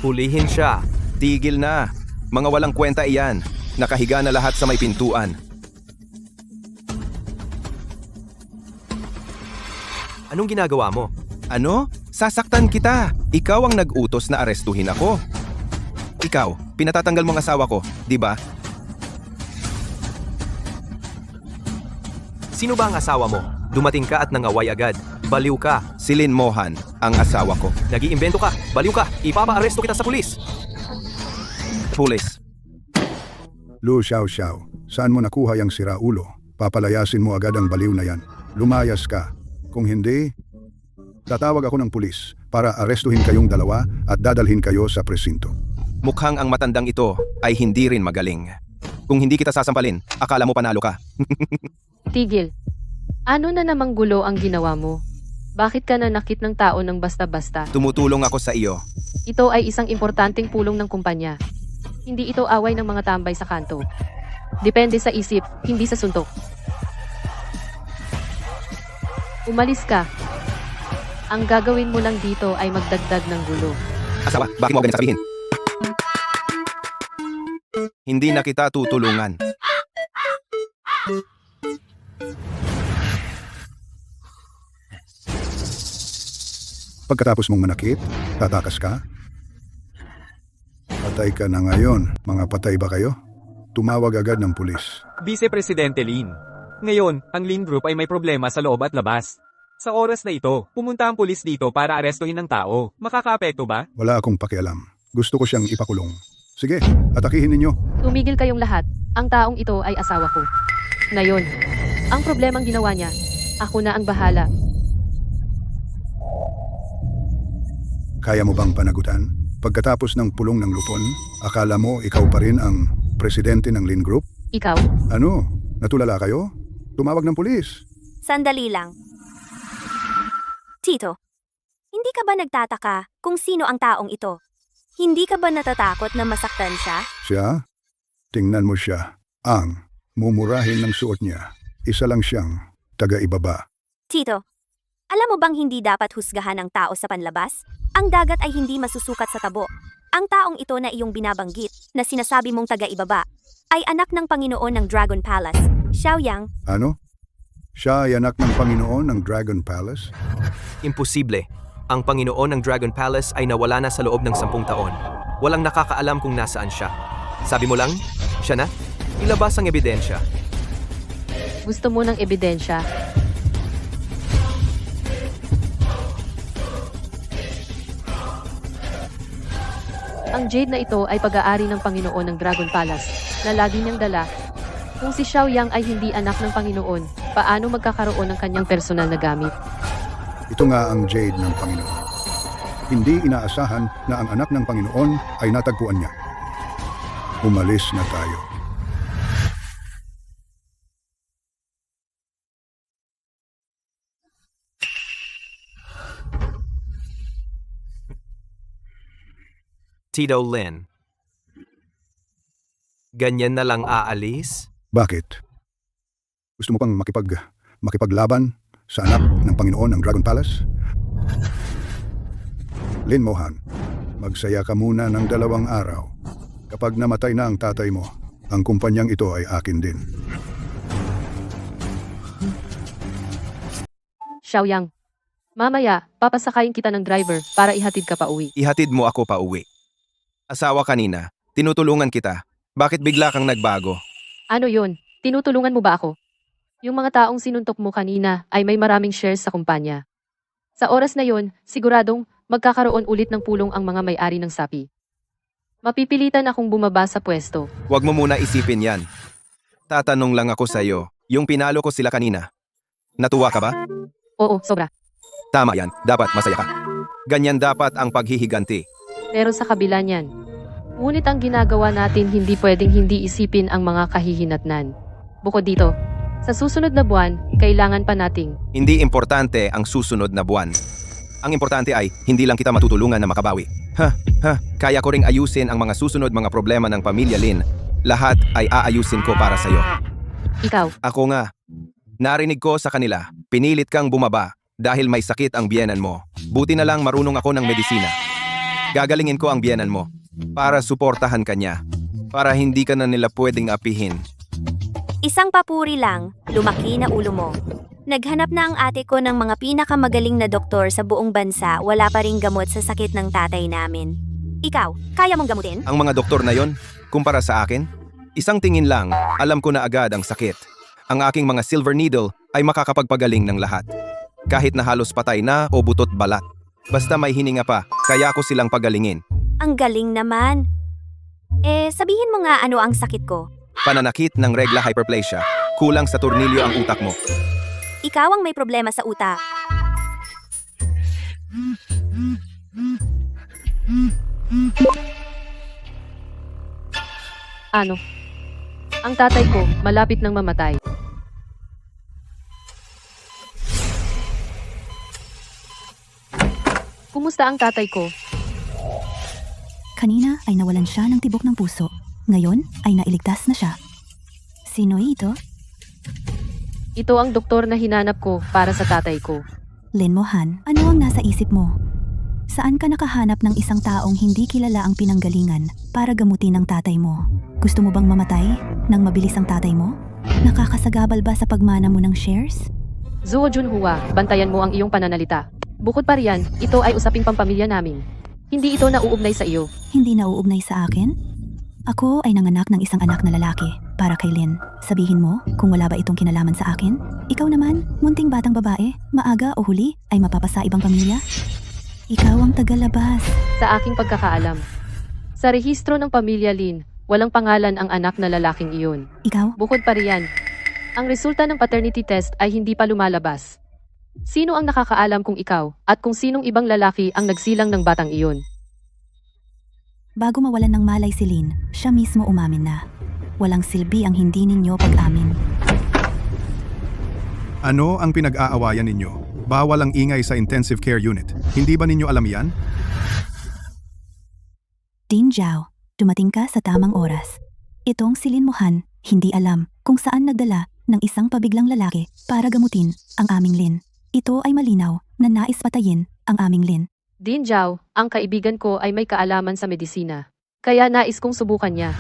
hulihin siya. Tigil na. Mga walang kwenta iyan. Nakahiga na lahat sa may pintuan. Anong ginagawa mo? Ano? Sasaktan kita. Ikaw ang nag-utos na arestuhin ako. Ikaw, pinatatanggal mo ang asawa ko, di ba? Sino ba ang asawa mo? Dumating ka at nangaway agad. Baliw ka. Si Lynn Mohan, ang asawa ko. Nag-iimbento ka. Baliw ka. Ipapa-aresto kita sa pulis. Pulis. Lu Xiao, saan mo nakuha yung siraulo? Papalayasin mo agad ang baliw na yan. Lumayas ka. Kung hindi, tatawag ako ng pulis para arestuhin kayong dalawa at dadalhin kayo sa presinto. Mukhang ang matandang ito ay hindi rin magaling. Kung hindi kita sasampalin, akala mo panalo ka. Tigil. Ano na namang gulo ang ginawa mo? Bakit ka nanakit ng tao ng basta-basta? Tumutulong ako sa iyo. Ito ay isang importanteng pulong ng kumpanya. Hindi ito away ng mga tambay sa kanto. Depende sa isip, hindi sa suntok. Umalis ka. Ang gagawin mo lang dito ay magdagdag ng gulo. Asawa, bakit mo ganyan sabihin? Hindi na kita tutulungan. Pagkatapos mong manakit, tatakas ka? Patay ka na ngayon. Mga patay ba kayo? Tumawag agad ng pulis. Vice Presidente Lin. Ngayon, ang Lin Group ay may problema sa loob at labas. Sa oras na ito, pumunta ang pulis dito para arestuhin ng tao. Makakaapekto ba? Wala akong pakialam. Gusto ko siyang ipakulong. Sige, atakihin ninyo. Tumigil kayong lahat. Ang taong ito ay asawa ko. Ngayon, ang problemang ginawa niya, ako na ang bahala. Kaya mo bang panagutan? Pagkatapos ng pulong ng lupon, akala mo ikaw pa rin ang presidente ng Lin Group? Ikaw, Ano? Natulala kayo? Tumawag ng pulis. Sandali lang. Tito, hindi ka ba nagtataka kung sino ang taong ito? Hindi ka ba natatakot na masaktan siya? Siya? Tingnan mo siya. Ang mumurahin ng suot niya. Isa lang siyang taga-ibaba. Tito, alam mo bang hindi dapat husgahan ang tao sa panlabas? Ang dagat ay hindi masusukat sa tabo. Ang taong ito na iyong binabanggit, na sinasabi mong taga-ibaba, ay anak ng Panginoon ng Dragon Palace, Xiaoyang. Ano? Siya ay anak ng Panginoon ng Dragon Palace? Imposible. Ang Panginoon ng Dragon Palace ay nawala na sa loob ng 10 taon. Walang nakakaalam kung nasaan siya. Sabi mo lang, siya na? Ilabas ang ebidensya. gusto mo ng ebidensya? Ang jade na ito ay pag-aari ng Panginoon ng Dragon Palace, na lagi niyang dala. Kung si Xiaoyang ay hindi anak ng Panginoon, paano magkakaroon ng kanyang personal na gamit? Ito nga ang jade ng Panginoon. Hindi inaasahan na ang anak ng Panginoon ay natagpuan niya. Umalis na tayo. Tito Lin. Ganyan na lang aalis? Bakit? Gusto mo pang makipaglaban sa anak ng Panginoon ng Dragon Palace? Lin Mohan, magsaya ka muna ng 2 araw. Kapag namatay na ang tatay mo, ang kumpanyang ito ay akin din. Xiaoyang, mamaya, papasakayin kita ng driver para ihatid ka pa uwi. Ihatid mo ako pa uwi. Asawa kanina, tinutulungan kita. Bakit bigla kang nagbago? Ano yun? Tinutulungan mo ba ako? Yung mga taong sinuntok mo kanina ay may maraming shares sa kumpanya. Sa oras na yon, siguradong magkakaroon ulit ng pulong ang mga may-ari ng sapi. Mapipilitan akong bumaba sa pwesto. Huwag mo muna isipin yan. Tatanong lang ako sa'yo, yung pinalo ko sila kanina. Natuwa ka ba? Oo, sobra. Tama yan, dapat masaya ka. Ganyan dapat ang paghihiganti. Pero sa kabila niyan, ngunit ang ginagawa natin hindi pwedeng hindi isipin ang mga kahihinatnan. Bukod dito, sa susunod na buwan, kailangan pa nating Hindi importante ang susunod na buwan. Ang importante ay, hindi lang kita matutulungan na makabawi. Kaya ko ring ayusin ang mga susunod mga problema ng pamilya Lin. Lahat ay aayusin ko para sa'yo. ikaw. Ako nga. Narinig ko sa kanila, pinilit kang bumaba. Dahil may sakit ang biyenan mo, buti na lang marunong ako ng medisina. Gagalingin ko ang biyenan mo para suportahan ka niya, para hindi ka na nila pwedeng apihin. Isang papuri lang, lumaki na ulo mo. Naghanap na ang ate ko ng mga pinakamagaling na doktor sa buong bansa, wala pa ring gamot sa sakit ng tatay namin. Ikaw, kaya mong gamutin? Ang mga doktor na yon, kumpara sa akin, isang tingin lang, alam ko na agad ang sakit. Ang aking mga silver needle ay makakapagpagaling ng lahat. Kahit na halos patay na o butot balat. Basta may hininga pa, kaya ako silang pagalingin. Ang galing naman. Sabihin mo nga ano ang sakit ko. Pananakit ng regla hyperplasia. Kulang sa tornilyo ang utak mo. Ikaw ang may problema sa utak. Ano? Ang tatay ko, malapit nang mamatay. Kumusta ang tatay ko? Kanina ay nawalan siya ng tibok ng puso. Ngayon ay nailigtas na siya. Sino ito? Ito ang doktor na hinanap ko para sa tatay ko. Lin Mohan, ano ang nasa isip mo? Saan ka nakahanap ng isang taong hindi kilala ang pinanggalingan para gamutin ang tatay mo? Gusto mo bang mamatay nang mabilis ang tatay mo? Nakakasagabal ba sa pagmana mo ng shares? Zuo Junhua, bantayan mo ang iyong pananalita. Bukod pa riyan, ito ay usaping pampamilya namin. Hindi ito nauugnay sa iyo. Hindi nauugnay sa akin? Ako ay nanganak ng isang anak na lalaki para kay Lin. Sabihin mo kung wala ba itong kinalaman sa akin? Ikaw naman, munting batang babae, maaga o huli ay mapapasa ibang pamilya? Ikaw ang tagalabas. Sa aking pagkakaalam. Sa rehistro ng pamilya Lin, walang pangalan ang anak na lalaking iyon. Ikaw? Bukod pa riyan, ang resulta ng paternity test ay hindi pa lumalabas. Sino ang nakakaalam kung ikaw at kung sinong ibang lalaki ang nagsilang ng batang iyon? Bago mawalan ng malay si Lin, siya mismo umamin na. Walang silbi ang hindi ninyo pag-amin. Ano ang pinag-aawayan ninyo? Bawal ang ingay sa intensive care unit. Hindi ba ninyo alam yan? Din Zhao, dumating ka sa tamang oras. Itong si Lin Mohan, hindi alam kung saan nagdala ng isang pabiglang lalaki para gamutin ang aming Lin. Ito ay malinaw na nais patayin ang aming Lin. Din Zhao, ang kaibigan ko ay may kaalaman sa medisina. Kaya nais kong subukan niya.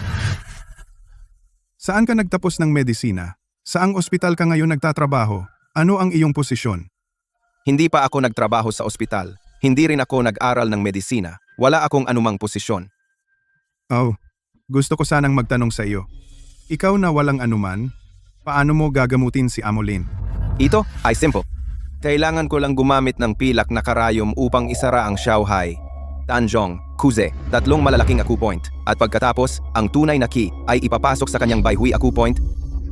Saan ka nagtapos ng medisina? Saang ospital ka ngayon nagtatrabaho? Ano ang iyong posisyon? Hindi pa ako nagtrabaho sa ospital. Hindi rin ako nag-aral ng medisina. Wala akong anumang posisyon. Oh, gusto ko sanang magtanong sa iyo. Ikaw na walang anuman, paano mo gagamutin si Amo Lin? Ito ay simple. Kailangan ko lang gumamit ng pilak na karayom upang isara ang Xiaohai, Tanjong, Kuze, 3 malalaking acupoint. At pagkatapos, ang tunay na key ay ipapasok sa kanyang Baihui acupoint.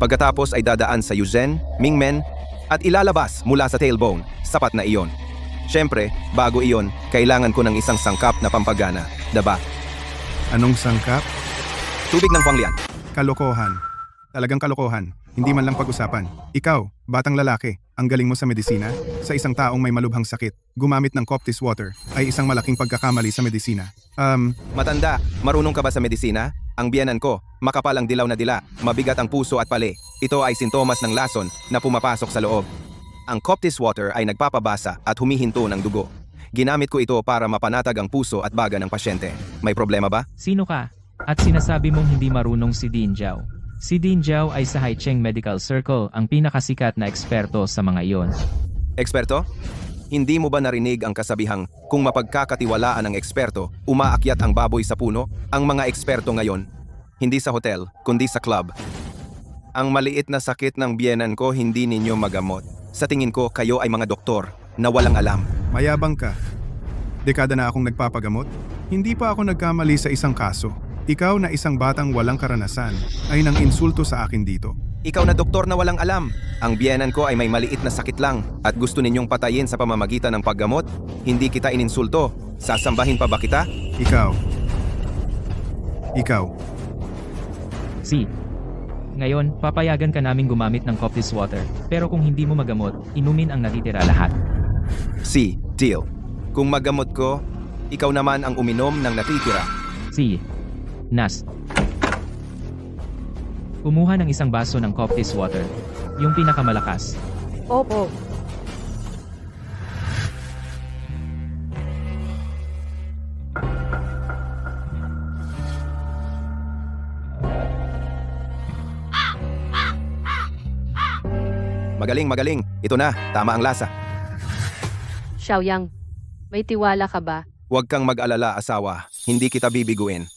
Pagkatapos ay dadaan sa Yuzhen, Mingmen, at ilalabas mula sa tailbone. Sapat na iyon. Siyempre, bago iyon, kailangan ko ng isang sangkap na pampagana. Diba? Anong sangkap? Tubig ng Huanglian. Kalokohan. Talagang kalokohan. Hindi man lang pag-usapan. Ikaw, batang lalaki, ang galing mo sa medisina? Sa isang taong may malubhang sakit, gumamit ng Coptis water ay isang malaking pagkakamali sa medisina. Matanda, marunong ka ba sa medisina? Ang biyanan ko, makapal ang dilaw na dila, mabigat ang puso at pali. Ito ay sintomas ng lason na pumapasok sa loob. Ang Coptis water ay nagpapabasa at humihinto ng dugo. Ginamit ko ito para mapanatag ang puso at baga ng pasyente. May problema ba? Sino ka? At sinasabi mong hindi marunong si Din Zhao. Si Din Zhao ay sa Haicheng Medical Circle ang pinakasikat na eksperto sa mga iyon. Eksperto? Hindi mo ba narinig ang kasabihang kung mapagkakatiwalaan ng eksperto, umaakyat ang baboy sa puno? Ang mga eksperto ngayon, hindi sa hotel, kundi sa club. Ang maliit na sakit ng biyenan ko hindi ninyo magamot. Sa tingin ko, kayo ay mga doktor na walang alam. Mayabang ka. Dekada na akong nagpapagamot. Hindi pa ako nagkamali sa isang kaso. Ikaw na isang batang walang karanasan ay nang insulto sa akin dito. Ikaw na doktor na walang alam. Ang biyenan ko ay may maliit na sakit lang at gusto ninyong patayin sa pamamagitan ng paggamot. Hindi kita ininsulto. Sasambahin pa ba kita? Ikaw. Si. Ngayon, papayagan ka naming gumamit ng Coptis water. Pero kung hindi mo magamot, inumin ang natitira lahat. Si, deal. Kung magamot ko, ikaw naman ang uminom ng natitira. Si. Nas. Kumuha ng isang baso ng Coptis water. Yung pinakamalakas. Opo. Magaling, magaling. Ito na, tama ang lasa. Xiaoyang, may tiwala ka ba? Huwag kang mag-alala, asawa. Hindi kita bibiguin.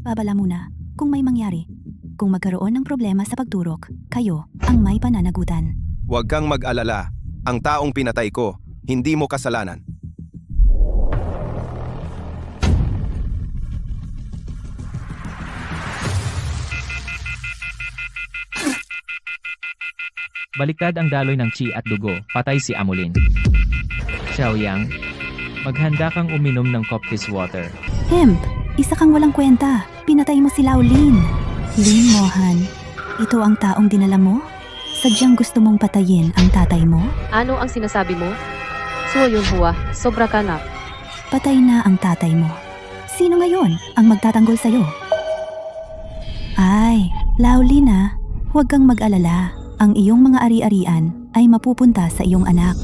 Babala muna, kung may mangyari. Kung magkaroon ng problema sa pagturok, kayo ang may pananagutan. Huwag kang mag-alala. Ang taong pinatay ko, hindi mo kasalanan. Baliktad ang daloy ng chi at dugo, patay si Amulin. Xiaoyang, maghanda kang uminom ng Coptis water. Hemp, isa kang walang kwenta. Pinatay mo si Lao Lin. Lin Mohan, ito ang taong dinala mo? Sadyang gusto mong patayin ang tatay mo? Ano ang sinasabi mo? Suo Yunhua, sobra ka na. Patay na ang tatay mo. Sino ngayon ang magtatanggol sa'yo? Ay, Lao Lin ah, huwag kang mag-alala. Ang iyong mga ari-arian ay mapupunta sa iyong anak.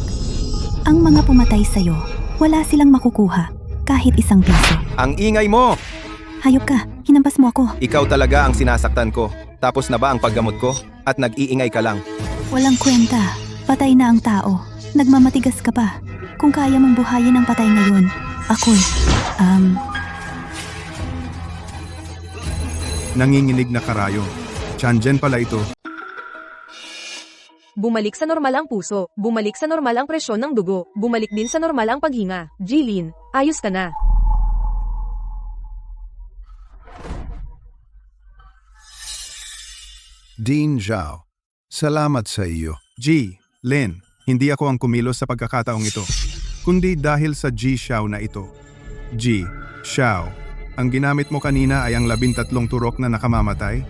Ang mga pumatay sa'yo, wala silang makukuha kahit isang piso. Ang ingay mo! Hayop ka, hinampas mo ako. Ikaw talaga ang sinasaktan ko. Tapos na ba ang paggamot ko? At nag-iingay ka lang. Walang kwenta. Patay na ang tao. Nagmamatigas ka pa. Kung kaya mong buhayin ang patay ngayon, ako'y, Nanginginig na karayo. Tianjen pala ito. Bumalik sa normal ang puso. Bumalik sa normal ang presyon ng dugo. Bumalik din sa normal ang paghinga. Jilin, ayos ka na. Dean Zhao, salamat sa iyo. Ji, Lin, hindi ako ang kumilos sa pagkakataong ito, kundi dahil sa Ji Xiao na ito. Ji, Xiao, ang ginamit mo kanina ay ang 13 turok na nakamamatay?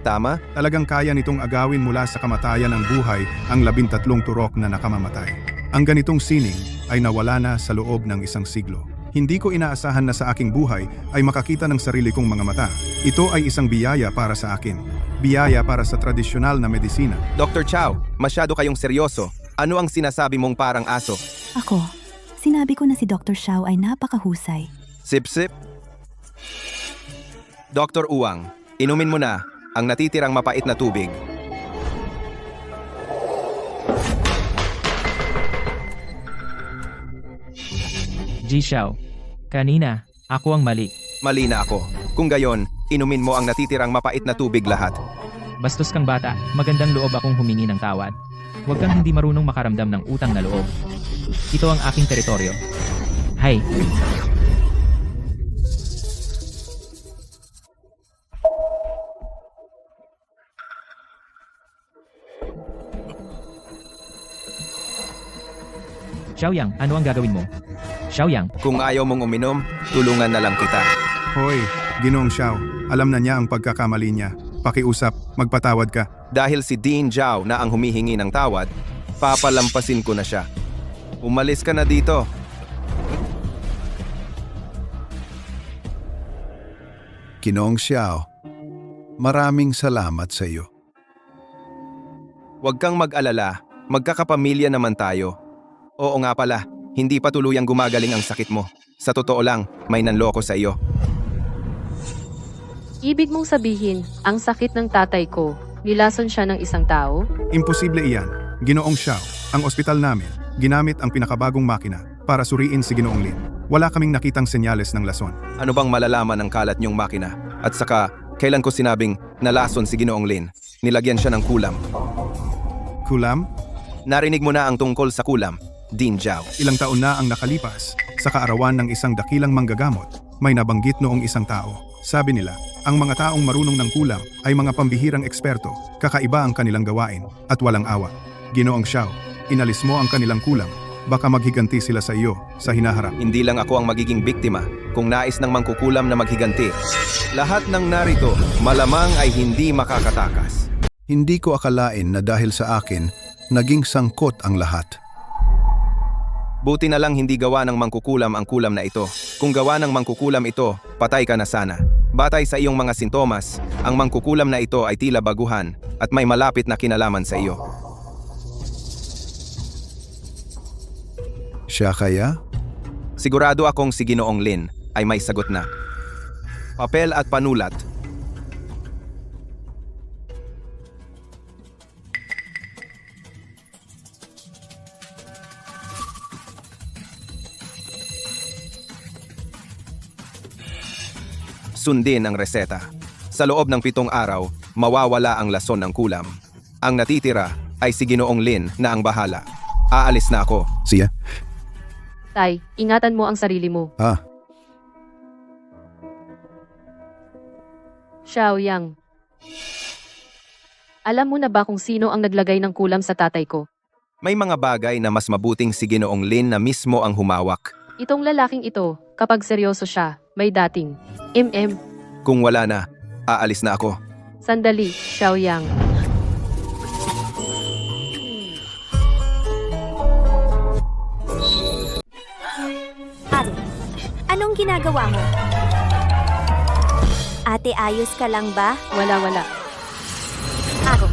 Tama? Talagang kaya nitong agawin mula sa kamatayan ng buhay ang 13 turok na nakamamatay. Ang ganitong sining ay nawala na sa loob ng isang siglo. Hindi ko inaasahan na sa aking buhay ay makakita ng sarili kong mga mata. Ito ay isang biyaya para sa akin. Biyaya para sa tradisyonal na medisina. Dr. Chow, masyado kayong seryoso. Ano ang sinasabi mong parang aso? ako. Sinabi ko na si Dr. Xiao ay napakahusay. Sip-sip? Dr. Uwang, inumin mo na ang natitirang mapait na tubig. Ji Xiao, kanina, ako ang mali. Mali na ako. Kung gayon, inumin mo ang natitirang mapait na tubig lahat. Bastos kang bata, magandang loob akong humingi ng tawad. Huwag kang hindi marunong makaramdam ng utang na loob. Ito ang aking teritoryo. Hay! Xiaoyang, ano ang gagawin mo? Xiaoyang, Kung ayaw mong uminom, tulungan na lang kita. Hoy, Ginoong Xiao, alam na niya ang pagkakamali niya. Pakiusap, magpatawad ka. Dahil si Dean Zhao na ang humihingi ng tawad, papalampasin ko na siya. Umalis ka na dito. Ginoong Xiao, maraming salamat sa iyo. Huwag kang mag-alala, magkakapamilya naman tayo. Oo nga pala, hindi pa tuluyang gumagaling ang sakit mo. Sa totoo lang, may nanloko sa iyo. Ibig mong sabihin, ang sakit ng tatay ko, nilason siya ng isang tao? Imposible iyan. Ginoong Xiao, ang ospital namin, ginamit ang pinakabagong makina para suriin si Ginoong Lin. Wala kaming nakitang senyales ng lason. Ano bang malalaman ng kalat niyong makina? At saka, kailan ko sinabing nalason si Ginoong Lin? Nilagyan siya ng kulam. Kulam? Narinig mo na ang tungkol sa kulam, Dean Zhao. Ilang taon na ang nakalipas, sa kaarawan ng isang dakilang manggagamot, may nabanggit noong isang tao. Sabi nila, ang mga taong marunong ng kulam ay mga pambihirang eksperto, kakaiba ang kanilang gawain, at walang awa. Ginoong Xiao, inalis mo ang kanilang kulam, baka maghiganti sila sa iyo sa hinaharap. Hindi lang ako ang magiging biktima kung nais ng mangkukulam na maghiganti. Lahat ng narito, malamang ay hindi makakatakas. Hindi ko akalain na dahil sa akin, naging sangkot ang lahat. Buti na lang hindi gawa ng mangkukulam ang kulam na ito. Kung gawa ng mangkukulam ito, patay ka na sana. Batay sa iyong mga sintomas, ang mangkukulam na ito ay tila baguhan at may malapit na kinalaman sa iyo. Siya kaya? Sigurado akong si Ginoong Lin ay may sagot na. Papel at panulat. Sundin ang reseta. Sa loob ng 7 araw, mawawala ang lason ng kulam. Ang natitira ay si Ginoong Lin na ang bahala. Aalis na ako. Siya? Tay, ingatan mo ang sarili mo. Xiao Yang. Alam mo na ba kung sino ang naglagay ng kulam sa tatay ko? May mga bagay na mas mabuting si Ginoong Lin na mismo ang humawak. Itong lalaking ito, kapag seryoso siya, may dating. Kung wala na, aalis na ako. Sandali, Xiao Yang. Ate, anong ginagawa mo? Ate, ayos ka lang ba? Wala. Ako.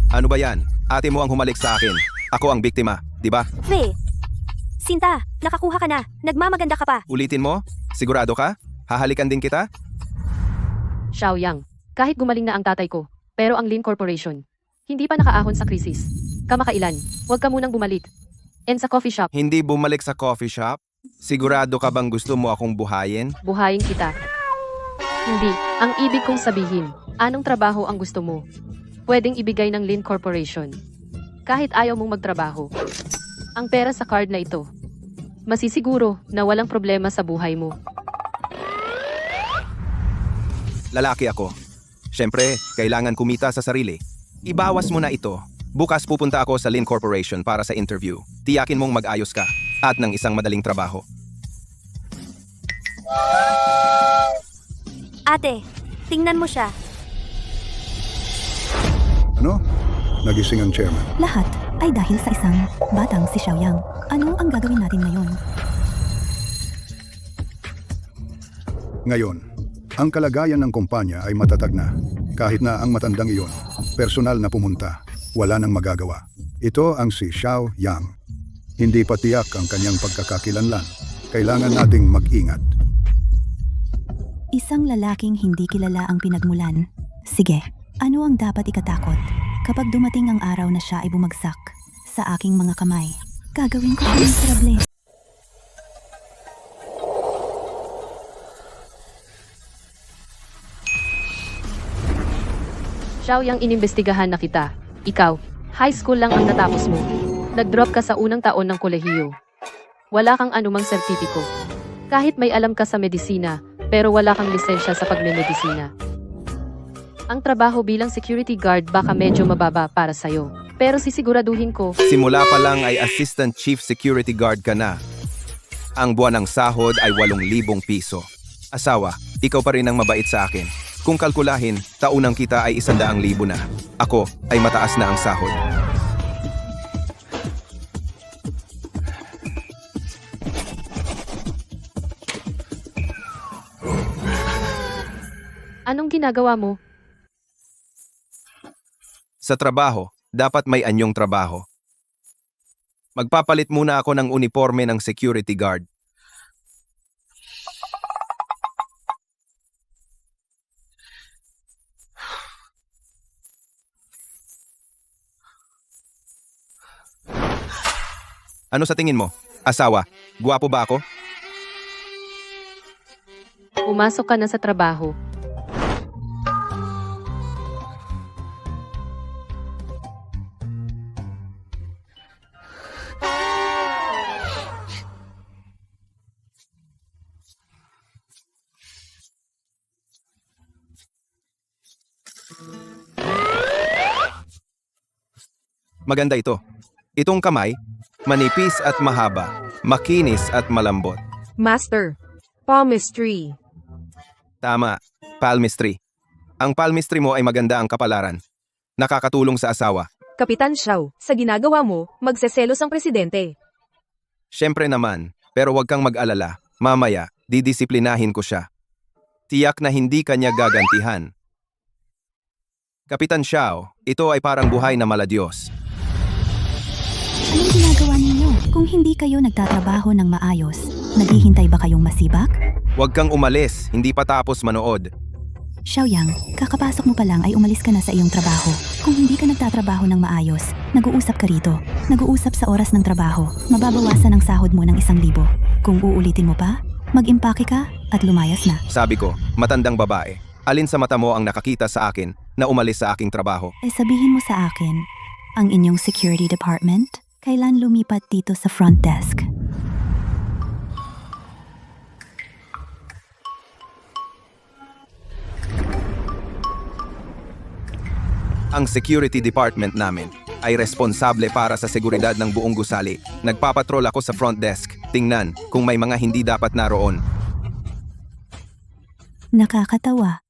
Ano ba yan? Ate mo ang humalik sa akin. Ako ang biktima, di ba? Fe. Sinta, nakakuha ka na. Nagmamaganda ka pa. Ulitin mo? Sigurado ka? Hahalikan din kita? Xiao Yang, kahit gumaling na ang tatay ko, pero ang Lin Corporation, hindi pa nakaahon sa krisis. Kamakailan, huwag ka munang bumalik. And sa coffee shop, Hindi bumalik sa coffee shop? Sigurado ka bang gusto mo akong buhayin? buhayin kita. Hindi, ang ibig kong sabihin, anong trabaho ang gusto mo? Pwedeng ibigay ng Lin Corporation. Kahit ayaw mong magtrabaho. Ang pera sa card na ito, masisiguro na walang problema sa buhay mo. Lalaki ako. Siyempre, kailangan kumita sa sarili. Ibawas mo na ito. Bukas pupunta ako sa Lin Corporation para sa interview. Tiyakin mong mag-ayos ka at ng isang madaling trabaho. Ate, tingnan mo siya. Ano? Nagising ang chairman. Lahat ay dahil sa isang batang si Xiao Yang. Ano ang gagawin natin ngayon? Ngayon, ang kalagayan ng kumpanya ay matatag na. Kahit na ang matandang iyon, personal na pumunta, wala nang magagawa. Ito ang si Xiao Yang. Hindi pa tiyak ang kanyang pagkakakilanlan. Kailangan nating mag-ingat. Isang lalaking hindi kilala ang pinagmulan. Sige, ano ang dapat ikatakot? Kapag dumating ang araw na siya ay bumagsak sa aking mga kamay, gagawin ko ang miserable. Xiao Yang, inimbestigahan na kita. Ikaw, high school lang ang natapos mo. Nag-drop ka sa unang taon ng kolehiyo. Wala kang anumang sertipiko. Kahit may alam ka sa medisina, pero wala kang lisensya sa pagmemedisina. Ang trabaho bilang security guard baka medyo mababa para sa'yo. Pero sisiguraduhin ko, Simula pa lang ay Assistant Chief Security Guard ka na. Ang buwan ng sahod ay 8,000 piso. Asawa, ikaw pa rin ang mabait sa akin. Kung kalkulahin, taunang kita ay 100,000 na. Ako ay mataas na ang sahod. anong ginagawa mo? Sa trabaho, dapat may anyong trabaho. Magpapalit muna ako ng uniforme ng security guard. Ano sa tingin mo? Asawa, guwapo ba ako? Pumasok ka na sa trabaho. Maganda ito. Itong kamay, manipis at mahaba, makinis at malambot. Master, palmistry. Tama, palmistry. Ang palmistry mo ay maganda ang kapalaran. Nakakatulong sa asawa. Kapitan Xiao, sa ginagawa mo, magseselos ang presidente. Siyempre naman, pero huwag kang mag-alala. Mamaya, didisiplinahin ko siya. Tiyak na hindi kanya gagantihan. Kapitan Xiao, ito ay parang buhay na maladiyos. Anong ginagawa ninyo? Kung hindi kayo nagtatrabaho ng maayos, naghihintay ba kayong masibak? Huwag kang umalis, hindi pa tapos manood. Xiaoyang, kakapasok mo pa lang ay umalis ka na sa iyong trabaho. Kung hindi ka nagtatrabaho ng maayos, nag-uusap ka rito. Nag-uusap sa oras ng trabaho, mababawasan ang sahod mo ng 1,000. Kung uulitin mo pa, mag-impake ka at lumayas na. Sabi ko, matandang babae, alin sa mata mo ang nakakita sa akin na umalis sa aking trabaho? Sabihin mo sa akin, ang inyong security department, kailan lumipat dito sa front desk? Ang security department namin ay responsable para sa seguridad ng buong gusali. Nagpapatrol ako sa front desk. Tingnan kung may mga hindi dapat naroon. Nakakatawa.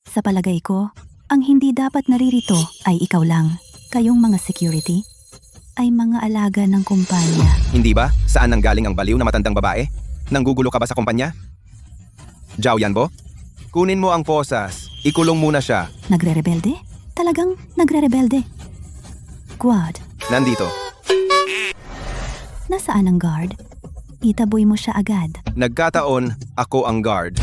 Sa palagay ko, ang hindi dapat naririto ay ikaw lang. Kayong mga security ay mga alaga ng kumpanya. Hindi ba? Saan nanggaling ang baliw na matandang babae? Nanggugulo ka ba sa kumpanya? Zhao Yanbo? Kunin mo ang posas. Ikulong muna siya. Nagre-rebelde? Talagang nagre-rebelde. Quad, Nandito. nasaan ang guard? Itaboy mo siya agad. Nagkataon, ako ang guard.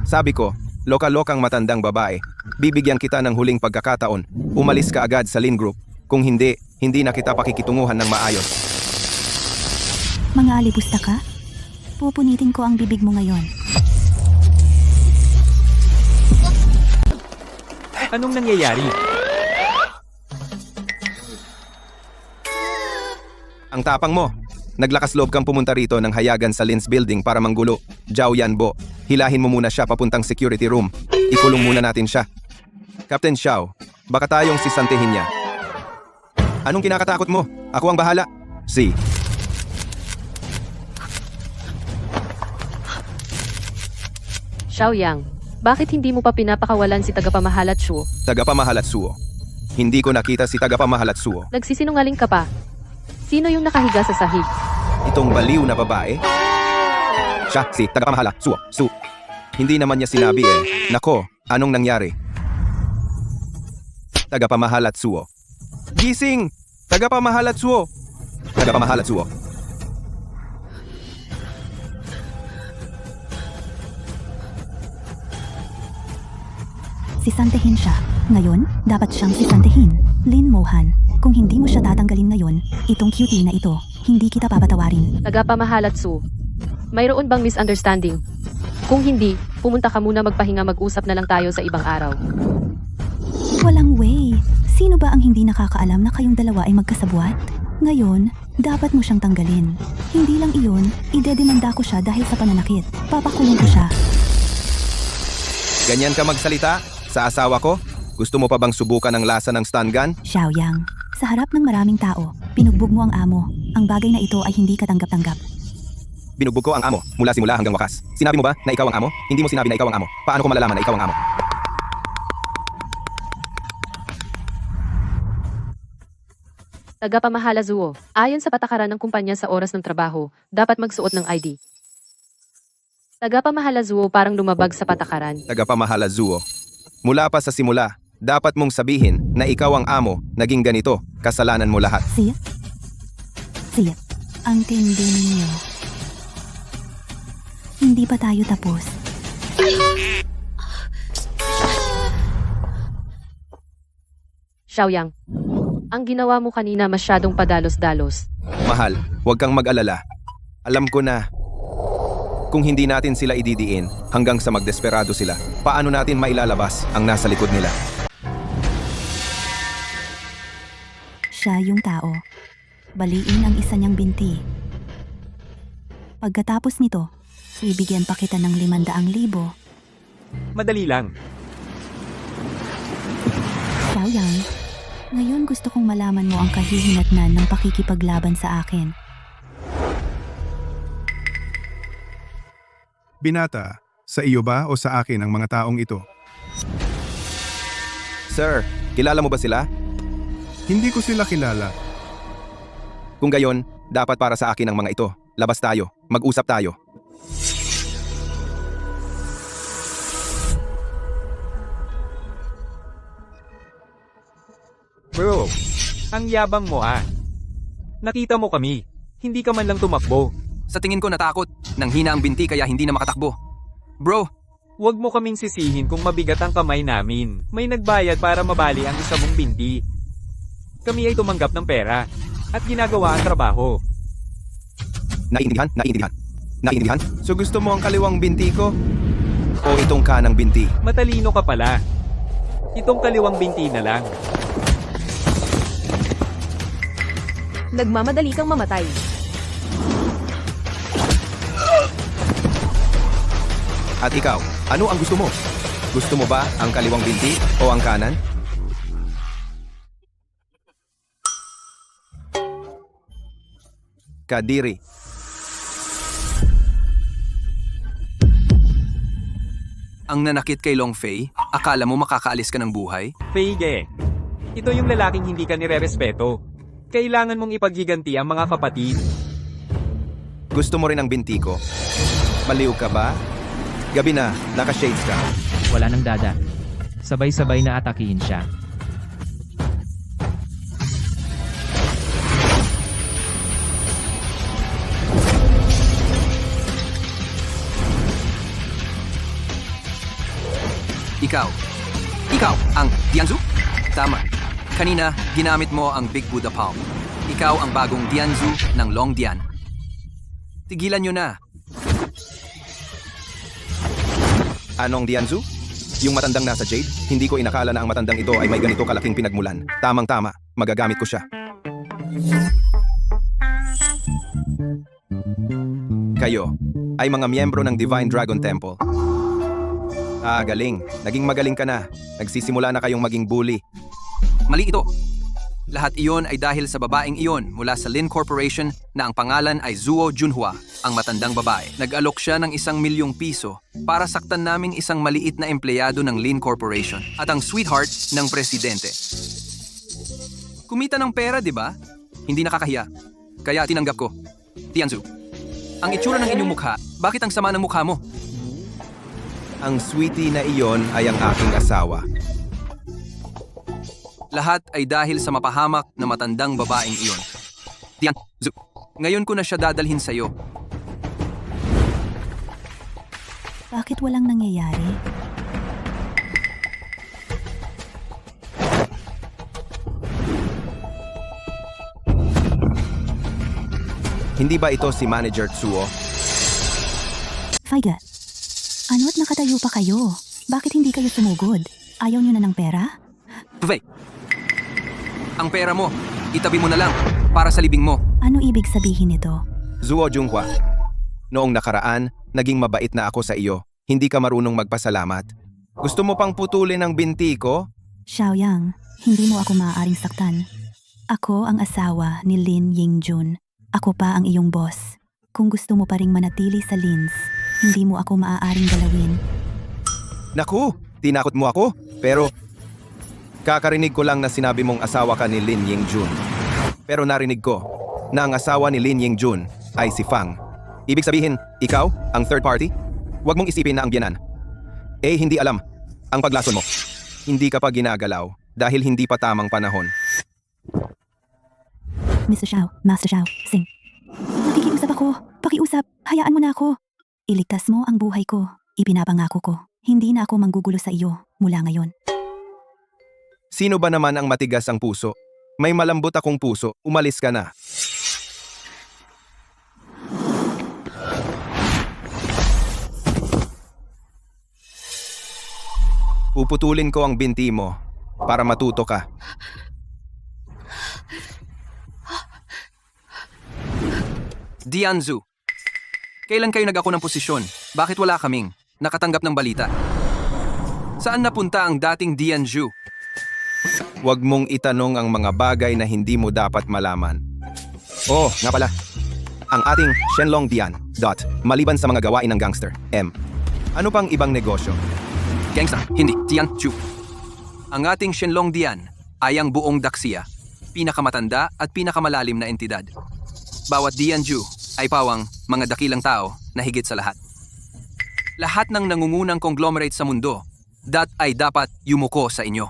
Sabi ko, loka-lokang matandang babae. Bibigyan kita ng huling pagkakataon. Umalis ka agad sa Lin Group. Kung hindi, hindi na kita pakikitunguhan ng maayos. Mga alipusta ka? Pupunitin ko ang bibig mo ngayon. Anong nangyayari? Ang tapang mo. Naglakas loob kang pumunta rito ng hayagan sa Lin's Building para manggulo. Zhao Yanbo, hilahin mo muna siya papuntang security room. Ikulong muna natin siya. Captain Xiao, baka tayong sisantihin niya. Anong kinakatakot mo? Ako ang bahala. Si. Xiaoyang, bakit hindi mo pa pinapakawalan si tagapamahalat Shuo? Tagapamahalat Suo. Hindi ko nakita si Tagapamahalat Suo. Nagsisinungaling ka pa. Sino yung nakahiga sa sahig? Itong baliw na babae? Siya, si Tagapamahala, Suo, Su. Hindi naman niya sinabi eh. Nako, anong nangyari? Tagapamahalat Suo. Gising! Tagapamahalat Suo! Tagapamahalat Suo. Sisantehin siya. Ngayon, dapat siyang sisantehin. Lin Mohan, kung hindi mo siya tatanggalin ngayon, itong cutie na ito, hindi kita papatawarin. Tagapamahalat Su. Mayroon bang misunderstanding? Kung hindi, pumunta ka muna magpahinga, mag-usap na lang tayo sa ibang araw. Walang way. Sino ba ang hindi nakakaalam na kayong dalawa ay magkasabwat? Ngayon, dapat mo siyang tanggalin. Hindi lang iyon, idedemanda ko siya dahil sa pananakit. Papakulong ko siya. Ganyan ka magsalita? Sa asawa ko? Gusto mo pa bang subukan ang lasa ng stun gun? Xiaoyang, sa harap ng maraming tao, pinugbog mo ang amo. Ang bagay na ito ay hindi katanggap-tanggap. Binugbog ko ang amo mula simula hanggang wakas. Sinabi mo ba na ikaw ang amo? Hindi mo sinabi na ikaw ang amo. Paano ko malalaman na ikaw ang amo? Tagapamahala Zuo, ayon sa patakaran ng kumpanya sa oras ng trabaho, dapat magsuot ng ID. Tagapamahala Zuo, parang lumabag sa patakaran. Tagapamahala Zuo. Mula pa sa simula, dapat mong sabihin na ikaw ang amo, naging ganito, kasalanan mo lahat. Siya? Ang tindi ninyo. Hindi pa tayo tapos. Xiaoyang, ang ginawa mo kanina masyadong padalos-dalos. Mahal, huwag kang mag-alala. Alam ko na, kung hindi natin sila ididiin hanggang sa magdesperado sila, paano natin mailalabas ang nasa likod nila? Siya yung tao. Baliin ang isa niyang binti. Pagkatapos nito, ibigyan pa kita ng 500,000. Madali lang. Xiaoyang, ngayon gusto kong malaman mo ang kahihinatnan ng pakikipaglaban sa akin. Binata, sa iyo ba o sa akin ang mga taong ito? Sir, kilala mo ba sila? Hindi ko sila kilala. Kung gayon, dapat para sa akin ang mga ito. Labas tayo. Mag-usap tayo. Bro, ang yabang mo ah. Nakita mo kami. Hindi ka man lang tumakbo. Sa tingin ko natakot. Nang hina ang binti kaya hindi na makatakbo. Bro, Huwag mo kaming sisihin kung mabigat ang kamay namin. May nagbayad para mabali ang isa mong binti. Kami ay tumanggap ng pera at ginagawa ang trabaho. naiintindihan? Naiintindihan? Naiintindihan? So gusto mo ang kaliwang binti ko? O itong kanang binti? Matalino ka pala. Itong kaliwang binti na lang. Nagmamadali kang mamatay. At ikaw, ano ang gusto mo? Gusto mo ba ang kaliwang binti o ang kanan? Kadiri. Ang nanakit kay Long Fei, akala mo makakaalis ka ng buhay? Feige, ito yung lalaking hindi ka nirerespeto. Kailangan mong ipaghiganti ang mga kapatid. Gusto mo rin ang binti ko? Maliw ka ba? Gabi na, naka-shades ka. Wala nang dada. Sabay-sabay na atakihin siya. Ikaw, ang Dianzu? Tama. Kanina, ginamit mo ang Big Buddha Palm. Ikaw ang bagong Dianzu ng Long Dian. Tigilan nyo na. Anong Dianzu? Yung matandang nasa Jade? Hindi ko inakala na ang matandang ito ay may ganito kalaking pinagmulan. Tamang-tama, magagamit ko siya. Kayo ay mga miyembro ng Divine Dragon Temple. Ah, galing. Naging magaling ka na. Nagsisimula na kayong maging bully. Mali ito. Lahat iyon ay dahil sa babaeng iyon mula sa Lin Corporation na ang pangalan ay Zuo Junhua, ang matandang babae. Nag-alok siya ng 1 milyong piso para saktan naming isang maliit na empleyado ng Lin Corporation at ang sweetheart ng presidente. Kumita ng pera, di ba? Hindi nakakahiya. Kaya tinanggap ko. Tianzu, ang itsura ng inyong mukha, bakit ang sama ng mukha mo? Ang sweetie na iyon ay ang aking asawa. Lahat ay dahil sa mapahamak na matandang babaeng iyon. Tianzu, ngayon ko na siya dadalhin sa'yo. Bakit walang nangyayari? Hindi ba ito si Manager Tsuo? Faiga, ano't nakatayo pa kayo? Bakit hindi kayo sumugod? Ayaw niyo na ng pera? Vey, ang pera mo, itabi mo na lang para sa libing mo. Ano ibig sabihin nito? Zuo Junhua. Noong nakaraan, naging mabait na ako sa iyo. Hindi ka marunong magpasalamat. Gusto mo pang putulin ang binti ko? Xiaoyang, hindi mo ako maaaring saktan. Ako ang asawa ni Lin Yingjun. Ako pa ang iyong boss. Kung gusto mo pa ring manatili sa Lins, hindi mo ako maaaring galawin. Naku, tinakot mo ako. Pero, kakarinig ko lang na sinabi mong asawa ka ni Lin Yingjun. Pero narinig ko na ang asawa ni Lin Yingjun ay si Fang. Ibig sabihin, ikaw, ang third party? Huwag mong isipin na ang biyanan. Eh, hindi alam. Ang paglason mo. Hindi ka pa ginagalaw dahil hindi pa tamang panahon. Mr. Xiao, Master Xiao, Sing. Nakikiusap ako. Pakiusap. Hayaan mo na ako. Iligtas mo ang buhay ko. Ipinapangako ko. Hindi na ako manggugulo sa iyo mula ngayon. Sino ba naman ang matigas ang puso? May malambot akong puso. Umalis ka na. Puputulin ko ang binti mo para matuto ka. Dianzu, kailan kayo nag-ako ng posisyon? Bakit wala kaming nakatanggap ng balita? Saan napunta ang dating Dianzu? Huwag mong itanong ang mga bagay na hindi mo dapat malaman. Oh, nga pala. Ang ating Shenlong Dian. Maliban sa mga gawain ng gangster. Ano pang ibang negosyo? Gangsta, hindi, Dianzu. Ang ating Shenlong Dian ay ang buong Daxia. pinakamatanda at pinakamalalim na entidad. Bawat Dianju ay pawang mga dakilang tao na higit sa lahat. Lahat ng nangungunang conglomerate sa mundo, ay dapat yumuko sa inyo.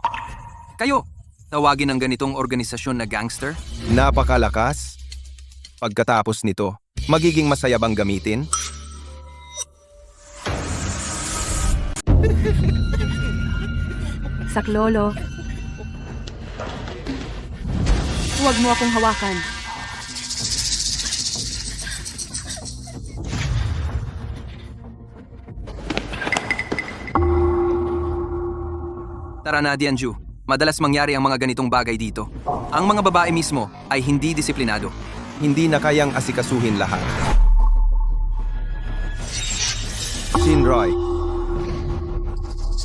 Kayo, tawagin ang ganitong organisasyon na gangster? Napakalakas. Pagkatapos nito, magiging masaya bang gamitin? Saklolo. Huwag mo akong hawakan. Tara na, Dianju. Madalas mangyari ang mga ganitong bagay dito. Ang mga babae mismo ay hindi disiplinado. Hindi na kayang asikasuhin lahat. Shinroy,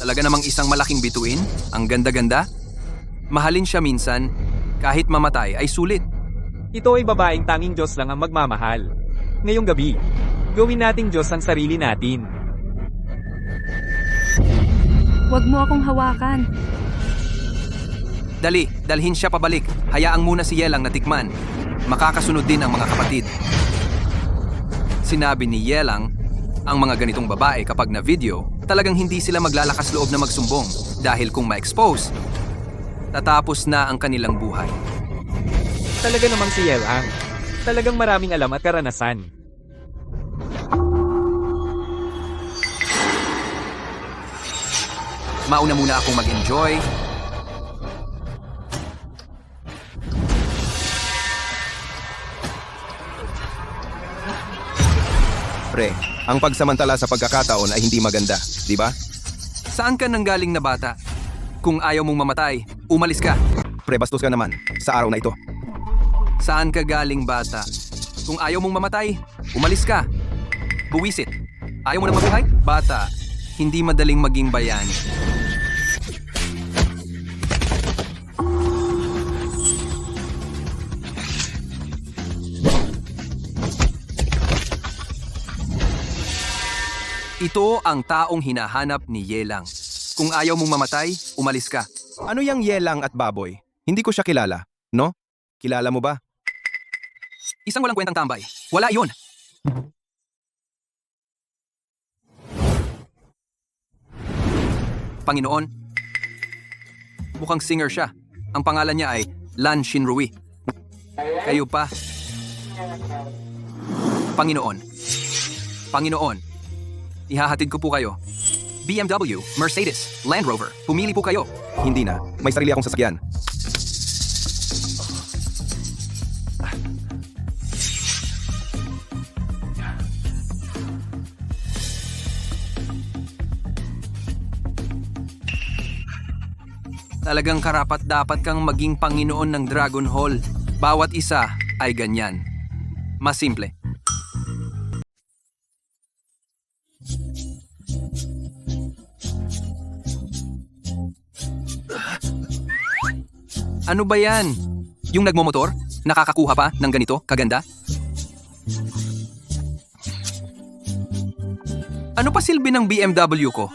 Talaga namang isang malaking bituin, ang ganda-ganda. Mahalin siya minsan, kahit mamatay ay sulit. Ito ay babaeng tanging Diyos lang ang magmamahal. Ngayong gabi, gawin nating Diyos ang sarili natin. Huwag mo akong hawakan. Dali, dalhin siya pabalik. Hayaang muna si Yelang na tikman. Makakasunod din ang mga kapatid. Sinabi ni Yelang, ang mga ganitong babae kapag na video, talagang hindi sila maglalakas loob na magsumbong dahil kung ma-expose, tatapos na ang kanilang buhay. Talaga namang si Yelang. Talagang maraming alam at karanasan. Mauna muna akong mag-enjoy. pre, ang pagsamantala sa pagkakataon ay hindi maganda, di ba? Saan ka nanggaling na bata? Kung ayaw mong mamatay, umalis ka. Pre, bastos ka naman sa araw na ito. Saan ka galing bata? Kung ayaw mong mamatay, umalis ka. Buwisit. Ayaw mo na mabuhay? Bata, hindi madaling maging bayani. Ito ang taong hinahanap ni Yelang. Kung ayaw mong mamatay, umalis ka. Ano yang Yelang at baboy? Hindi ko siya kilala, no? Kilala mo ba? Isang walang kwentang tambay. Wala iyon. Panginoon, mukhang singer siya. Ang pangalan niya ay Lan Shinrui. Kayo pa. Panginoon. Panginoon. Ihahatid ko po kayo. BMW, Mercedes, Land Rover. Pumili po kayo. Hindi na. May sarili akong sasakyan. Talagang karapat-dapat kang maging Panginoon ng Dragon Hall. Bawat isa ay ganyan. Mas simple. Ano ba yan? Yung nagmomotor? Nakakakuha pa ng ganito kaganda? Ano pa silbi ng BMW ko?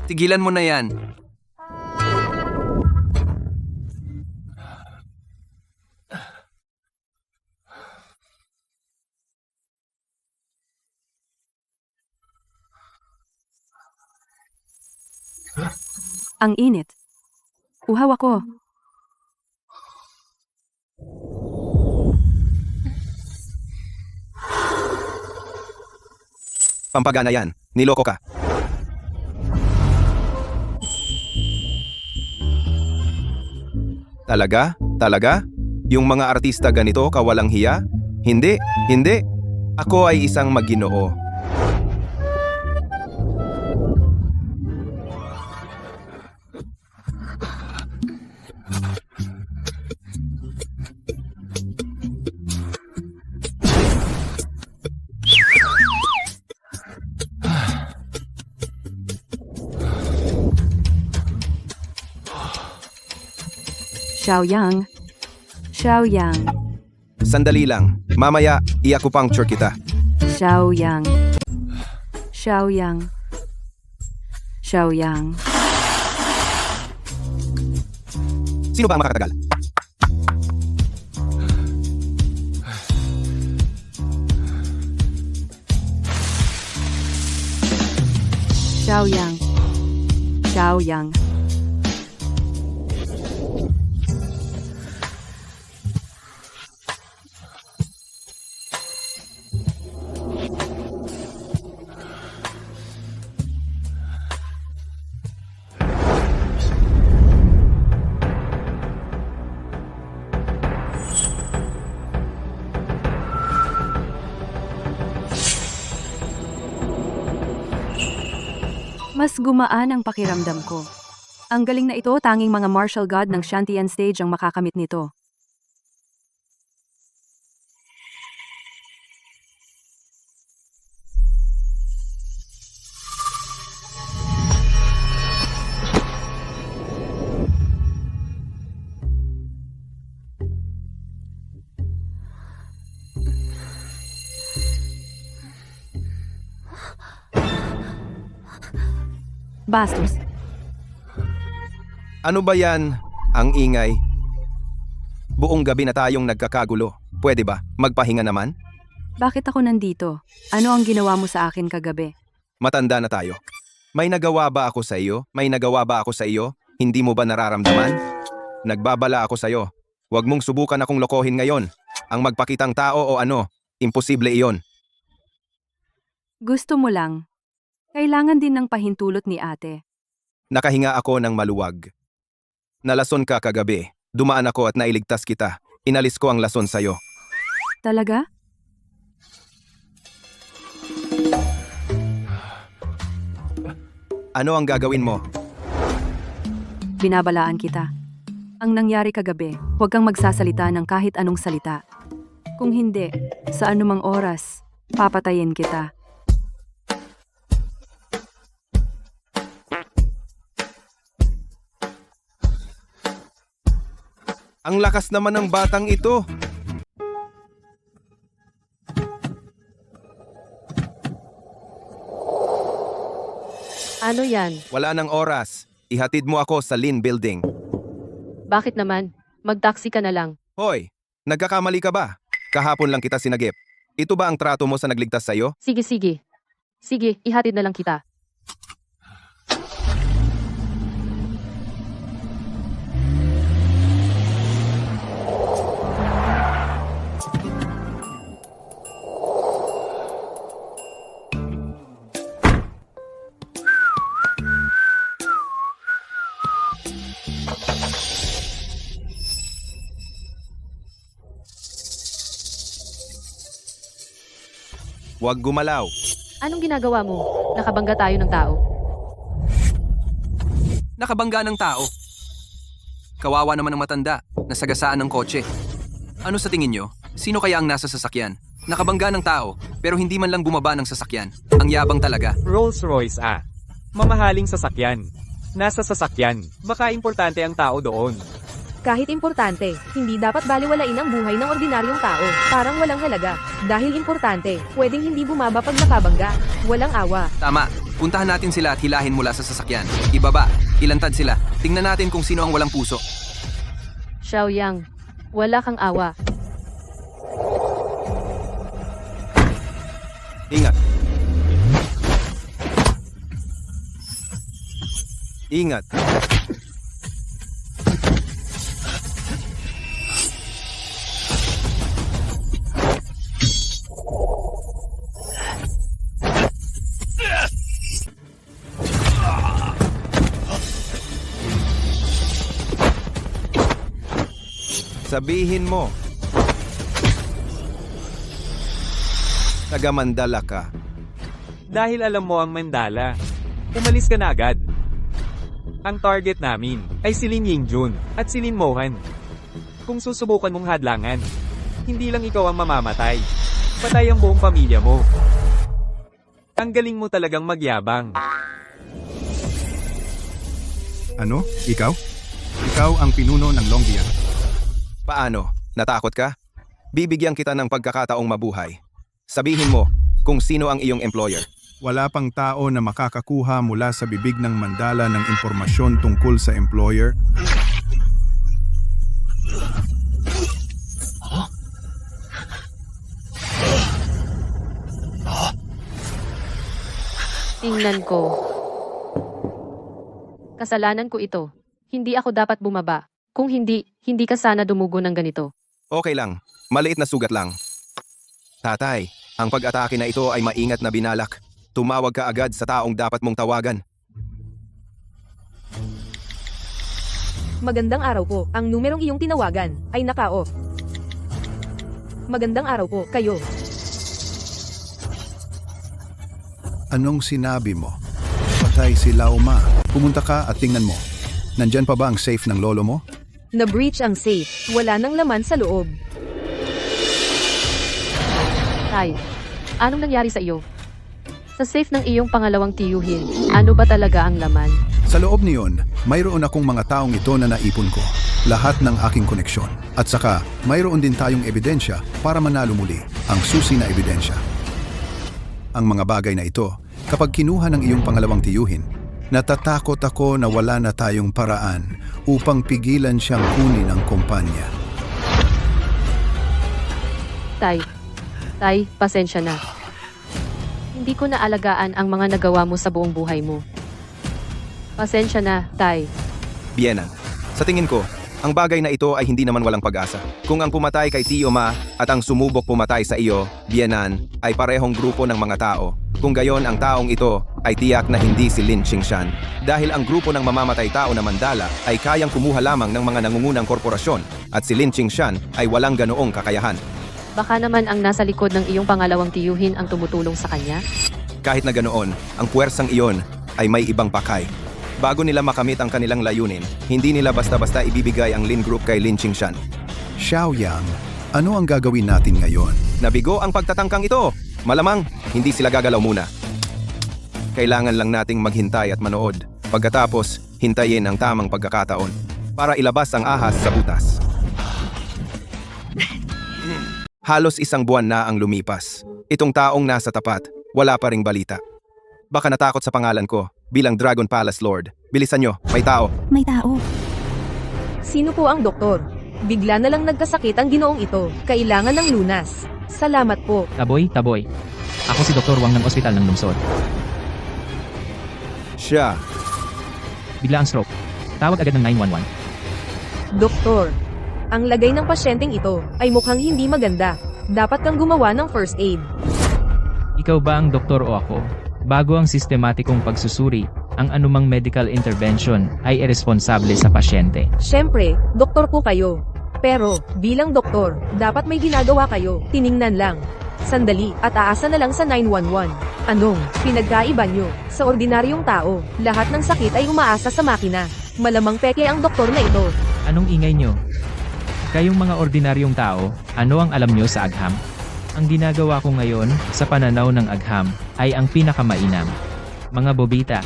Tigilan mo na yan. Ang init. Uhaw ako. Pampagana yan. Niloko ka. Talaga? Talaga? Yung mga artista ganito kawalang hiya? Hindi, hindi. Ako ay isang maginoo. Xiaoyang. Xiaoyang. Sandali lang. Mamaya, i-acupuncture kita. Xiaoyang. Xiaoyang. Xiaoyang. Sino ba ang makakatagal? Xiao Yang. Xiao Yang. Mas gumaan ang pakiramdam ko. Ang galing na ito, tanging mga martial god ng Shantian stage ang makakamit nito. Bastos. Ano ba yan? Ang ingay. Buong gabi na tayong nagkakagulo. Pwede ba? Magpahinga naman? Bakit ako nandito? Ano ang ginawa mo sa akin kagabi? Matanda na tayo. May nagawa ba ako sa iyo? May nagawa ba ako sa iyo? Hindi mo ba nararamdaman? Nagbabala ako sa iyo. Huwag mong subukan akong lokohin ngayon. Ang magpakitang tao o ano, imposible iyon. Gusto mo lang. Kailangan din ng pahintulot ni ate. Nakahinga ako ng maluwag. Nalason ka kagabi. Dumaan ako at nailigtas kita. Inalis ko ang lason sa'yo. Talaga? Ano ang gagawin mo? Binabalaan kita. Ang nangyari kagabi, huwag kang magsasalita ng kahit anong salita. Kung hindi, sa anumang oras, papatayin kita. Ang lakas naman ng batang ito. Ano yan? Wala nang oras. Ihatid mo ako sa Lin Building. Bakit naman? Mag-taxi ka na lang. Hoy, nagkakamali ka ba? Kahapon lang kita sinagip. Ito ba ang trato mo sa nagligtas sa'yo? Sige, sige. Sige, ihatid na lang kita. Huwag gumalaw. Anong ginagawa mo? Nakabangga tayo ng tao. Nakabangga ng tao. Kawawa naman ng matanda, nasagasaan ng kotse. Ano sa tingin nyo? Sino kaya ang nasa sasakyan? Nakabangga ng tao, pero hindi man lang bumaba ng sasakyan. Ang yabang talaga. Rolls-Royce ah. Mamahaling sasakyan. Nasa sasakyan. Baka importante ang tao doon. Kahit importante, hindi dapat baliwalain ang buhay ng ordinaryong tao. Parang walang halaga. Dahil importante, pwedeng hindi bumaba pag nakabangga. Walang awa. Tama. Puntahan natin sila at hilahin mula sa sasakyan. Ibaba. Ilantad sila. Tingnan natin kung sino ang walang puso. Xiao Yang, wala kang awa. Ingat. Ingat. Sabihin mo. Taga-Mandala ka. Dahil alam mo ang Mandala. Umalis ka na agad. Ang target namin ay si Lin Yingjun at si Lin Mohan. Kung susubukan mong hadlangan, hindi lang ikaw ang mamamatay. Patay ang buong pamilya mo. Ang galing mo talagang magyabang. Ano? Ikaw? Ikaw ang pinuno ng Longyan. Paano? Natakot ka? Bibigyan kita ng pagkakataong mabuhay. Sabihin mo kung sino ang iyong employer. Wala pang tao na makakakuha mula sa bibig ng Mandala ng impormasyon tungkol sa employer. Tingnan ko. Kasalanan ko ito. Hindi ako dapat bumaba. Kung hindi, hindi ka sana dumugo ng ganito. Okay lang, maliit na sugat lang. Tatay, ang pag-atake na ito ay maingat na binalak. Tumawag ka agad sa taong dapat mong tawagan. Magandang araw po. Ang numerong iyong tinawagan ay naka-off. Magandang araw po, kayo. Anong sinabi mo? Patay si Lauma. Pumunta ka at tingnan mo. Nandyan pa ba ang safe ng lolo mo? Na-breach ang safe. Wala nang laman sa loob. Tay, anong nangyari sa iyo? Sa safe ng iyong pangalawang tiyuhin, ano ba talaga ang laman? Sa loob niyon, mayroon akong mga taong ito na naipon ko. Lahat ng aking koneksyon. At saka, mayroon din tayong ebidensya para manalo muli ang susi na ebidensya. Ang mga bagay na ito, kapag kinuha ng iyong pangalawang tiyuhin, natatakot ako na wala na tayong paraan upang pigilan siyang kunin ang kumpanya. Tay, pasensya na. Hindi ko naalagaan ang mga nagawa mo sa buong buhay mo. Pasensya na, Tay. Bienan, sa tingin ko, ang bagay na ito ay hindi naman walang pag-asa. Kung ang pumatay kay Tio Ma at ang sumubok pumatay sa iyo, Bienan, ay parehong grupo ng mga tao. Kung gayon ang taong ito ay tiyak na hindi si Lin Qingshan. Dahil ang grupo ng mamamatay tao na Mandala ay kayang kumuha lamang ng mga nangungunang korporasyon at si Lin Qingshan ay walang ganoong kakayahan. Baka naman ang nasa likod ng iyong pangalawang tiyuhin ang tumutulong sa kanya? Kahit na ganoon, ang puwersang iyon ay may ibang pakay. Bago nila makamit ang kanilang layunin, hindi nila basta-basta ibibigay ang Lin Group kay Lin Qingshan. Xiaoyang, ano ang gagawin natin ngayon? Nabigo ang pagtatangkang ito! Malamang, hindi sila gagalaw muna. Kailangan lang nating maghintay at manood. Pagkatapos, hintayin ang tamang pagkakataon para ilabas ang ahas sa butas. Halos isang buwan na ang lumipas. Itong taong nasa tapat, wala pa ring balita. Baka natakot sa pangalan ko bilang Dragon Palace Lord. Bilisan nyo, may tao. May tao. Sino po ang doktor? Bigla na lang nagkasakit ang ginoong ito. Kailangan ng lunas. Salamat po. Taboy. Ako si Dr. Wang ng ospital ng lungsod. Siya. Bigla ang stroke. Tawag agad ng 911. Doktor, ang lagay ng pasyenteng ito ay mukhang hindi maganda. Dapat kang gumawa ng first aid. Ikaw ba ang doktor o ako? Bago ang sistematikong pagsusuri, ang anumang medical intervention ay iresponsable sa pasyente. Siyempre, doktor po kayo. Pero, bilang doktor, dapat may ginagawa kayo. Tiningnan lang. Sandali, at aasa na lang sa 911. Anong, pinagkaiba nyo? Sa ordinaryong tao, lahat ng sakit ay umaasa sa makina. Malamang peke ang doktor na ito. Anong ingay nyo? Kayong mga ordinaryong tao, ano ang alam nyo sa agham? Ang ginagawa ko ngayon, sa pananaw ng agham, ay ang pinakamainam. Mga bobita,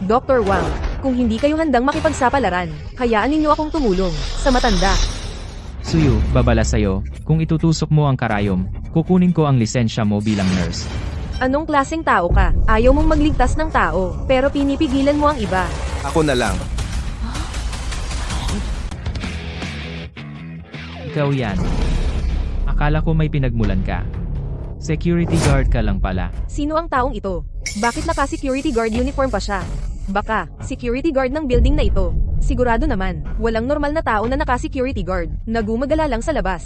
Dr. Wang, kung hindi kayo handang makipagsapalaran, hayaan ninyo akong tumulong sa matanda. Suyu, babala sa'yo, kung itutusok mo ang karayom, kukunin ko ang lisensya mo bilang nurse. Anong klaseng tao ka? Ayaw mong magligtas ng tao, pero pinipigilan mo ang iba. Ako na lang. Ikaw yan. Akala ko may pinagmulan ka. Security guard ka lang pala. Sino ang taong ito? Bakit naka-security guard uniform pa siya? Baka, security guard ng building na ito. Sigurado naman, walang normal na tao na naka-security guard, na gumagala lang sa labas.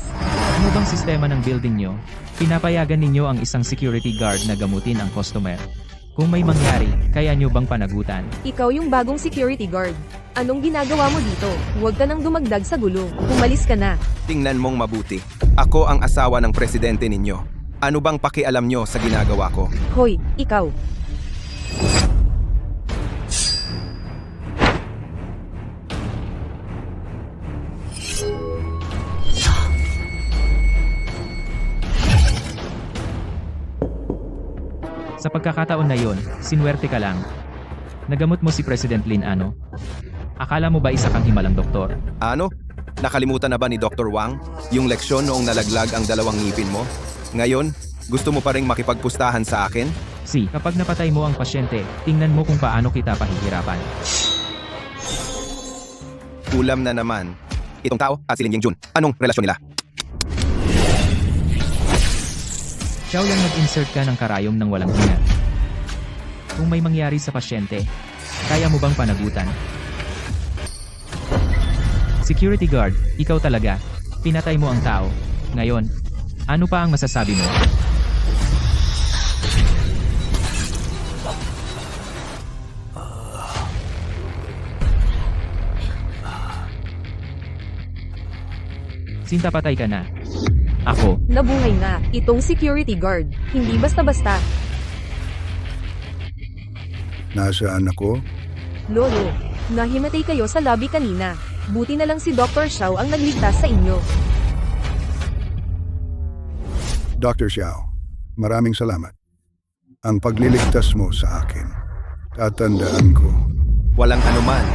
Ano bang sistema ng building nyo? Pinapayagan ninyo ang isang security guard na gamutin ang customer. Kung may mangyari, kaya nyo bang panagutan? Ikaw yung bagong security guard. Anong ginagawa mo dito? Huwag ka nang dumagdag sa gulo. Umalis ka na. Tingnan mong mabuti. Ako ang asawa ng presidente ninyo. Ano bang pakialam nyo sa ginagawa ko? Hoy, ikaw. Sa pagkakataon na yon, sinwerte ka lang. Nagamot mo si President Lin ano? Akala mo ba isa kang himalang doktor? Ano? Nakalimutan na ba ni Dr. Wang yung leksyon noong nalaglag ang 2 ngipin mo? Ngayon, gusto mo pa ring makipagpustahan sa akin? Si, kapag napatay mo ang pasyente, tingnan mo kung paano kita pahihirapan. Ulam na naman. Itong tao at si Lin Yingjun. Anong relasyon nila? Xiao Yang nag-insert ka ng karayom ng walang hinga. Kung may mangyari sa pasyente, kaya mo bang panagutan? Security guard, ikaw talaga. Pinatay mo ang tao. Ngayon, ano pa ang masasabi mo? Sinta patay ka na. Ako, Nabuhay nga, itong security guard. Hindi basta-basta. Nasaan ako? Lolo, nahimatay kayo sa lobby kanina. Buti na lang si Dr. Xiao ang nagligtas sa inyo. Dr. Xiao, maraming salamat. Ang pagliligtas mo sa akin, tatandaan ko. Walang anuman.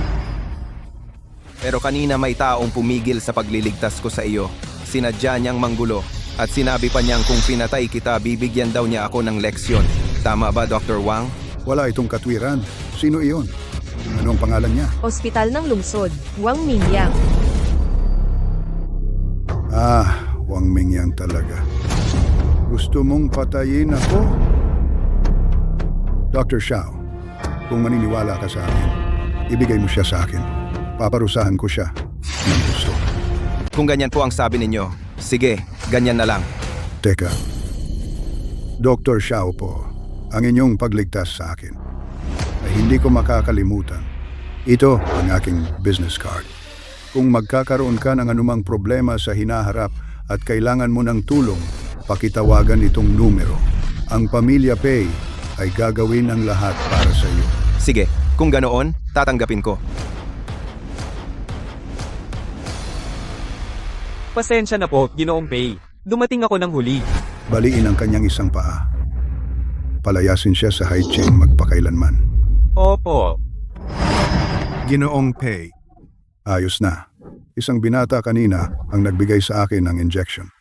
Pero kanina may taong pumigil sa pagliligtas ko sa iyo. Sinadya niyang manggulo at sinabi pa niyang kung pinatay kita, bibigyan daw niya ako ng leksyon. Tama ba, Dr. Wang? Wala itong katwiran. Sino iyon? Ano ang pangalan niya? Ospital ng Lungsod, Wang Mingyang. Wang Mingyang talaga. Gusto mong patayin ako? Dr. Xiao, kung maniniwala ka sa akin, ibigay mo siya sa akin. Paparusahan ko siya ng gusto. Kung ganyan po ang sabi ninyo, sige, ganyan na lang. Teka, Dr. Xiao po, ang inyong pagligtas sa akin ay hindi ko makakalimutan. Ito ang aking business card. Kung magkakaroon ka ng anumang problema sa hinaharap at kailangan mo ng tulong, pakitawagan itong numero. Ang Pamilya Pay ay gagawin ang lahat para sa iyo. Sige, kung ganoon, tatanggapin ko. Pasensya na po, Ginoong Pei. Dumating ako ng huli. Baliin ang kanyang isang paa. Palayasin siya sa Haicheng magpakailanman. Opo. Ginoong Pei. Ayos na. Isang binata kanina ang nagbigay sa akin ng injection.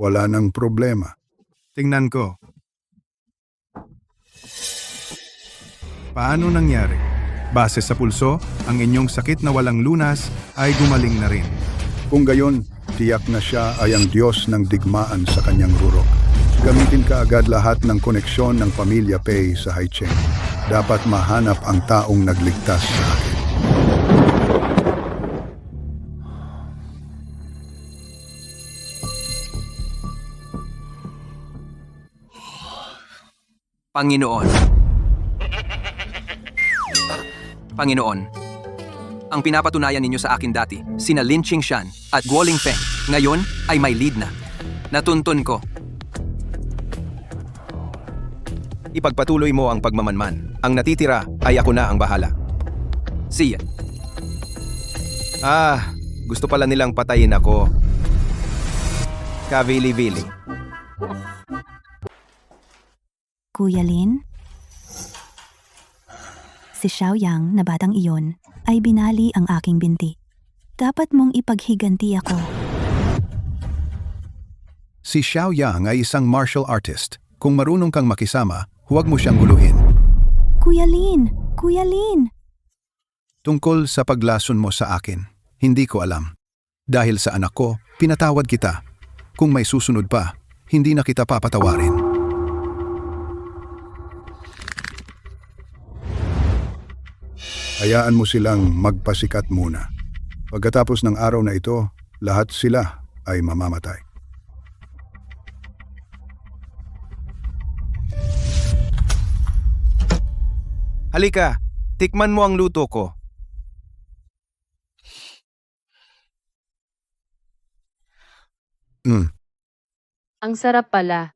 Wala nang problema. Tingnan ko. Paano nangyari? Base sa pulso, ang inyong sakit na walang lunas ay gumaling na rin. Kung gayon, tiyak na siya ay ang Diyos ng digmaan sa kanyang rurok. Gamitin ka agad lahat ng koneksyon ng Pamilya Pay sa Haicheng. Dapat mahanap ang taong nagligtas sa akin. Panginoon, ang pinapatunayan ninyo sa akin dati, sina Lin Qingshan at Guo Lingfeng, ngayon ay may lead na. Natuntun ko. Ipagpatuloy mo ang pagmamanman. Ang natitira ay ako na ang bahala. Siya. Gusto pala nilang patayin ako. Kavili-vili. Kuya Lin? Si Xiaoyang na batang iyon ay binali ang aking binti. Dapat mong ipaghiganti ako. Si Xiaoyang ay isang martial artist. Kung marunong kang makisama, huwag mo siyang guluhin. Kuya Lin! Kuya Lin! Tungkol sa paglason mo sa akin, hindi ko alam. Dahil sa anak ko, pinatawad kita. Kung may susunod pa, hindi na kita papatawarin. Hayaan mo silang magpasikat muna. Pagkatapos ng araw na ito, lahat sila ay mamamatay. Halika, tikman mo ang luto ko. Ang sarap pala.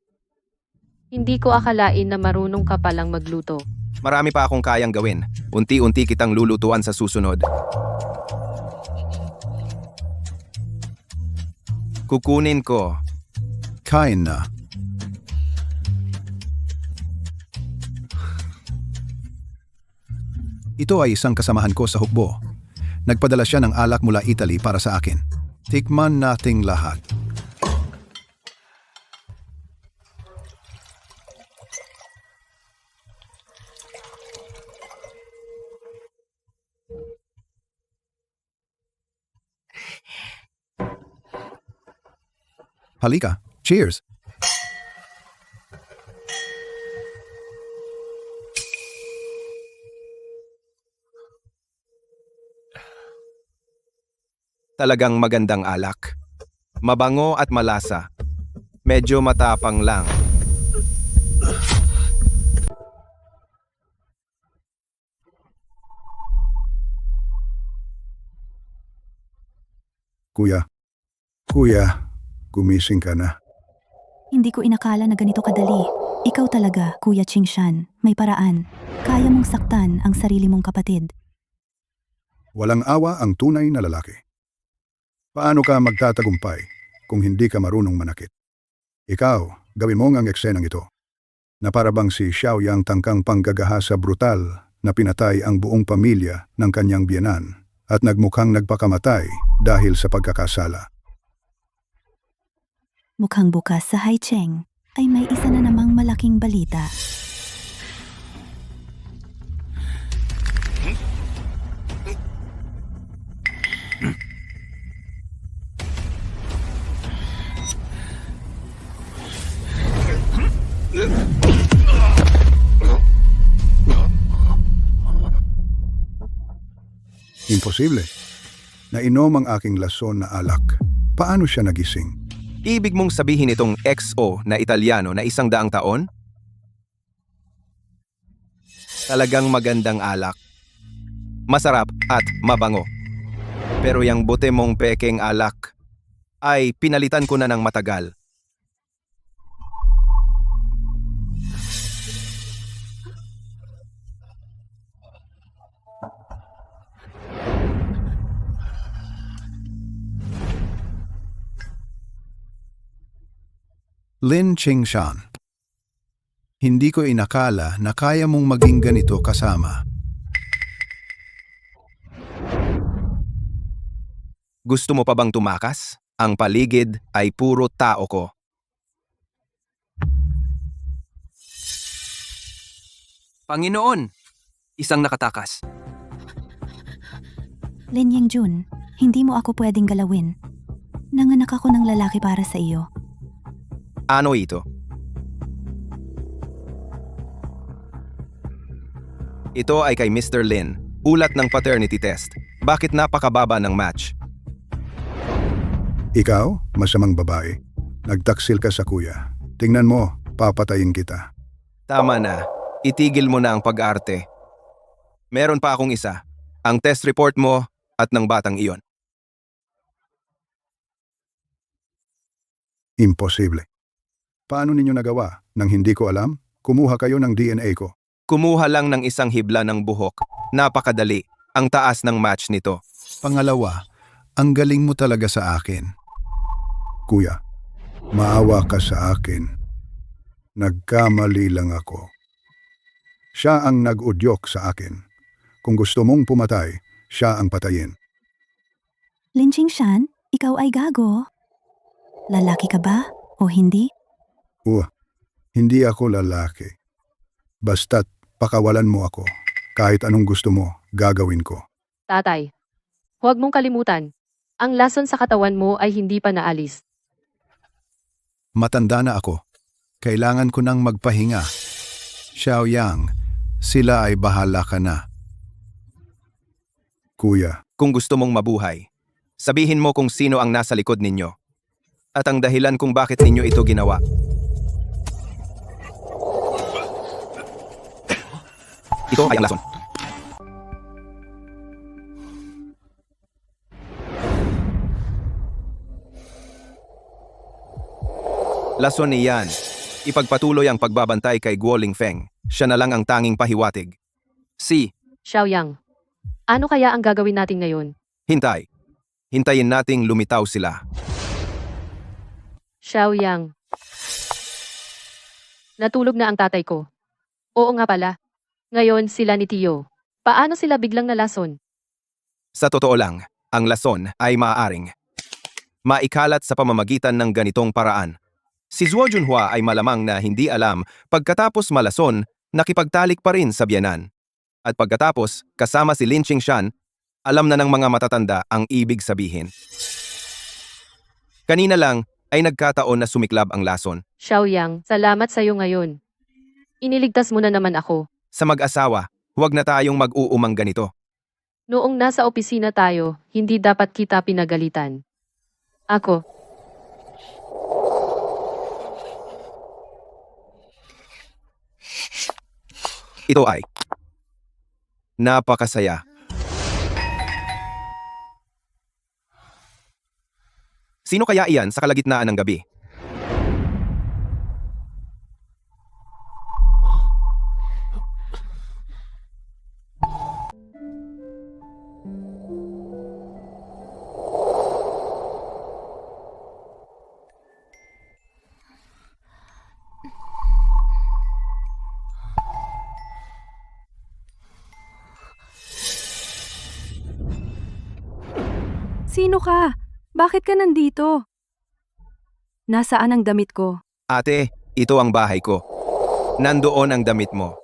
Hindi ko akalain na marunong ka palang magluto. Marami pa akong kayang gawin. Unti-unti kitang lulutuan sa susunod. Kukunin ko. Kain na. Ito ay isang kasamahan ko sa hukbo. Nagpadala siya ng alak mula Italy para sa akin. Tikman nating lahat. Halika, cheers! Talagang magandang alak. Mabango at malasa. Medyo matapang lang. Kuya, kuya, gumising ka na. Hindi ko inakala na ganito kadali. Ikaw talaga, Kuya Chingshan. May paraan. Kaya mong saktan ang sarili mong kapatid. Walang awa ang tunay na lalaki. Paano ka magtatagumpay kung hindi ka marunong manakit? Ikaw, gawin mo ang eksenang ito. Na para bang si Xiao Yang tangkang panggagahasa brutal na pinatay ang buong pamilya ng kanyang biyenan at nagmukhang nagpakamatay dahil sa pagkakasala. Mukhang bukas sa Haicheng ay may isa na namang malaking balita. Imposible. Nainom ang aking lason na alak. Paano siya nagising? Ibig mong sabihin itong XO na Italiano na 100 taon? Talagang magandang alak. Masarap at mabango. Pero yung bote mong pekeng alak ay pinalitan ko na ng matagal. Lin Chingshan. Hindi ko inakala na kaya mong maging ganito kasama. Gusto mo pa bang tumakas? Ang paligid ay puro tao ko. Panginoon, isang nakatakas. Lin Yangjun, hindi mo ako pwedeng galawin. Nanganak ako ng lalaki para sa iyo. Ano ito? Ito ay kay Mr. Lin, ulat ng paternity test. Bakit napakababa ng match? Ikaw, masamang babae. Nagtaksil ka sa kuya. Tingnan mo, papatayin kita. Tama na. Itigil mo na ang pag-arte. Meron pa akong isa. Ang test report mo at ng batang iyon. Imposible. Paano ninyo nagawa? Nang hindi ko alam, kumuha kayo ng DNA ko. Kumuha lang ng isang hibla ng buhok. Napakadali. Ang taas ng match nito. Pangalawa, ang galing mo talaga sa akin. Kuya, maawa ka sa akin. Nagkamali lang ako. Siya ang nag-udyok sa akin. Kung gusto mong pumatay, siya ang patayin. Lin Chingshan, ikaw ay gago. Lalaki ka ba o hindi? Hindi ako lalaki. Basta't pakawalan mo ako. Kahit anong gusto mo, gagawin ko. Tatay, huwag mong kalimutan. Ang lason sa katawan mo ay hindi pa naalis. Matanda na ako. Kailangan ko nang magpahinga. Xiao Yang, sila ay bahala ka na. Kuya, Kung gusto mong mabuhay, sabihin mo kung sino ang nasa likod ninyo. At ang dahilan kung bakit ninyo ito ginawa. Ito ay ang lason. Lason ni Yan. Ipagpatuloy ang pagbabantay kay Guo Lingfeng. Siya na lang ang tanging pahiwatig. Si, Xiaoyang, ano kaya ang gagawin natin ngayon? Hintay. Hintayin nating lumitaw sila. Xiaoyang. Natulog na ang tatay ko. Oo nga pala. Ngayon sila ni Tio. Paano sila biglang nalason? Sa totoo lang, ang lason ay maaaring maikalat sa pamamagitan ng ganitong paraan. Si Zuo Junhua ay malamang na hindi alam pagkatapos malason, nakipagtalik pa rin sa biyanan. At pagkatapos, kasama si Lin Chingshan, alam na ng mga matatanda ang ibig sabihin. Kanina lang ay nagkataon na sumiklab ang lason. Xiaoyang, salamat sa'yo ngayon. Iniligtas mo na naman ako. Sa mag-asawa, huwag na tayong mag-uumang ganito. Noong nasa opisina tayo, hindi dapat kita pinagalitan. Ako, Ito ay napakasaya. Sino kaya iyan sa kalagitnaan ng gabi? Sino ka? Bakit ka nandito? Nasaan ang damit ko? Ate, ito ang bahay ko. Nandoon ang damit mo.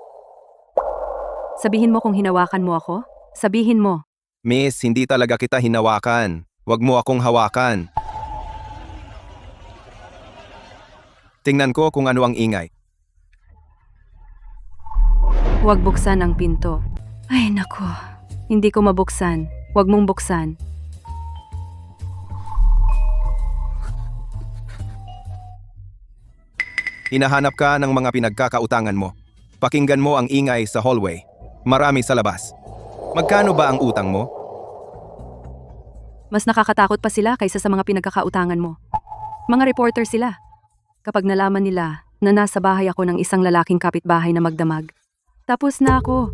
Sabihin mo kung hinawakan mo ako? Sabihin mo. Miss, hindi talaga kita hinawakan. Huwag mo akong hawakan. Tingnan ko kung ano ang ingay. Huwag buksan ang pinto. Ay nako, hindi ko mabuksan. Huwag mong buksan. Hinahanap ka ng mga pinagkakautangan mo. Pakinggan mo ang ingay sa hallway. Marami sa labas. Magkano ba ang utang mo? Mas nakakatakot pa sila kaysa sa mga pinagkakautangan mo. Mga reporter sila. Kapag nalaman nila na nasa bahay ako ng isang lalaking kapitbahay na magdamag. Tapos na ako.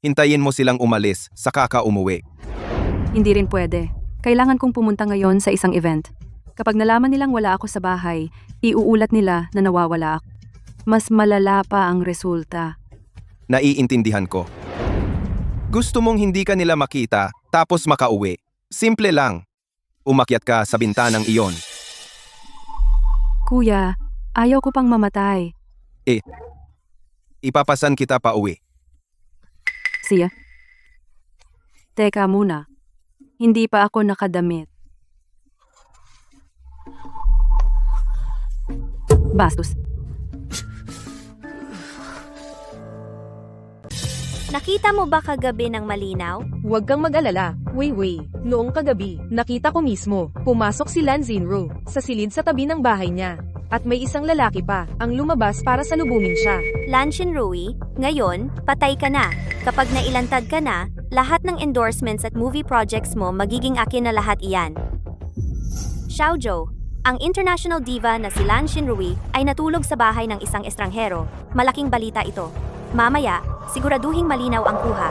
Hintayin mo silang umalis, saka ka umuwi. Hindi rin pwede. Kailangan kong pumunta ngayon sa isang event. Kapag nalaman nilang wala ako sa bahay, iuulat nila na nawawala ako. Mas malala pa ang resulta. Naiintindihan ko. Gusto mong hindi ka nila makita, tapos makauwi. Simple lang. Umakyat ka sa bintanang iyon. Kuya, ayaw ko pang mamatay. Ipapasan kita pa uwi. Siya? Teka muna. Hindi pa ako nakadamit. Bastos. Nakita mo ba kagabi ng malinaw? Huwag kang mag-alala. Wei, noong kagabi, nakita ko mismo. Pumasok si Lan Zinro sa silid sa tabi ng bahay niya. At may isang lalaki pa ang lumabas para salubungin siya. Lan Shinrui, ngayon, patay ka na. Kapag nailantad ka na, lahat ng endorsements at movie projects mo magiging akin na lahat iyan. Xiaozhou, ang international diva na si Lan Shinrui ay natulog sa bahay ng isang estranghero. Malaking balita ito. Mamaya, siguraduhing malinaw ang kuha.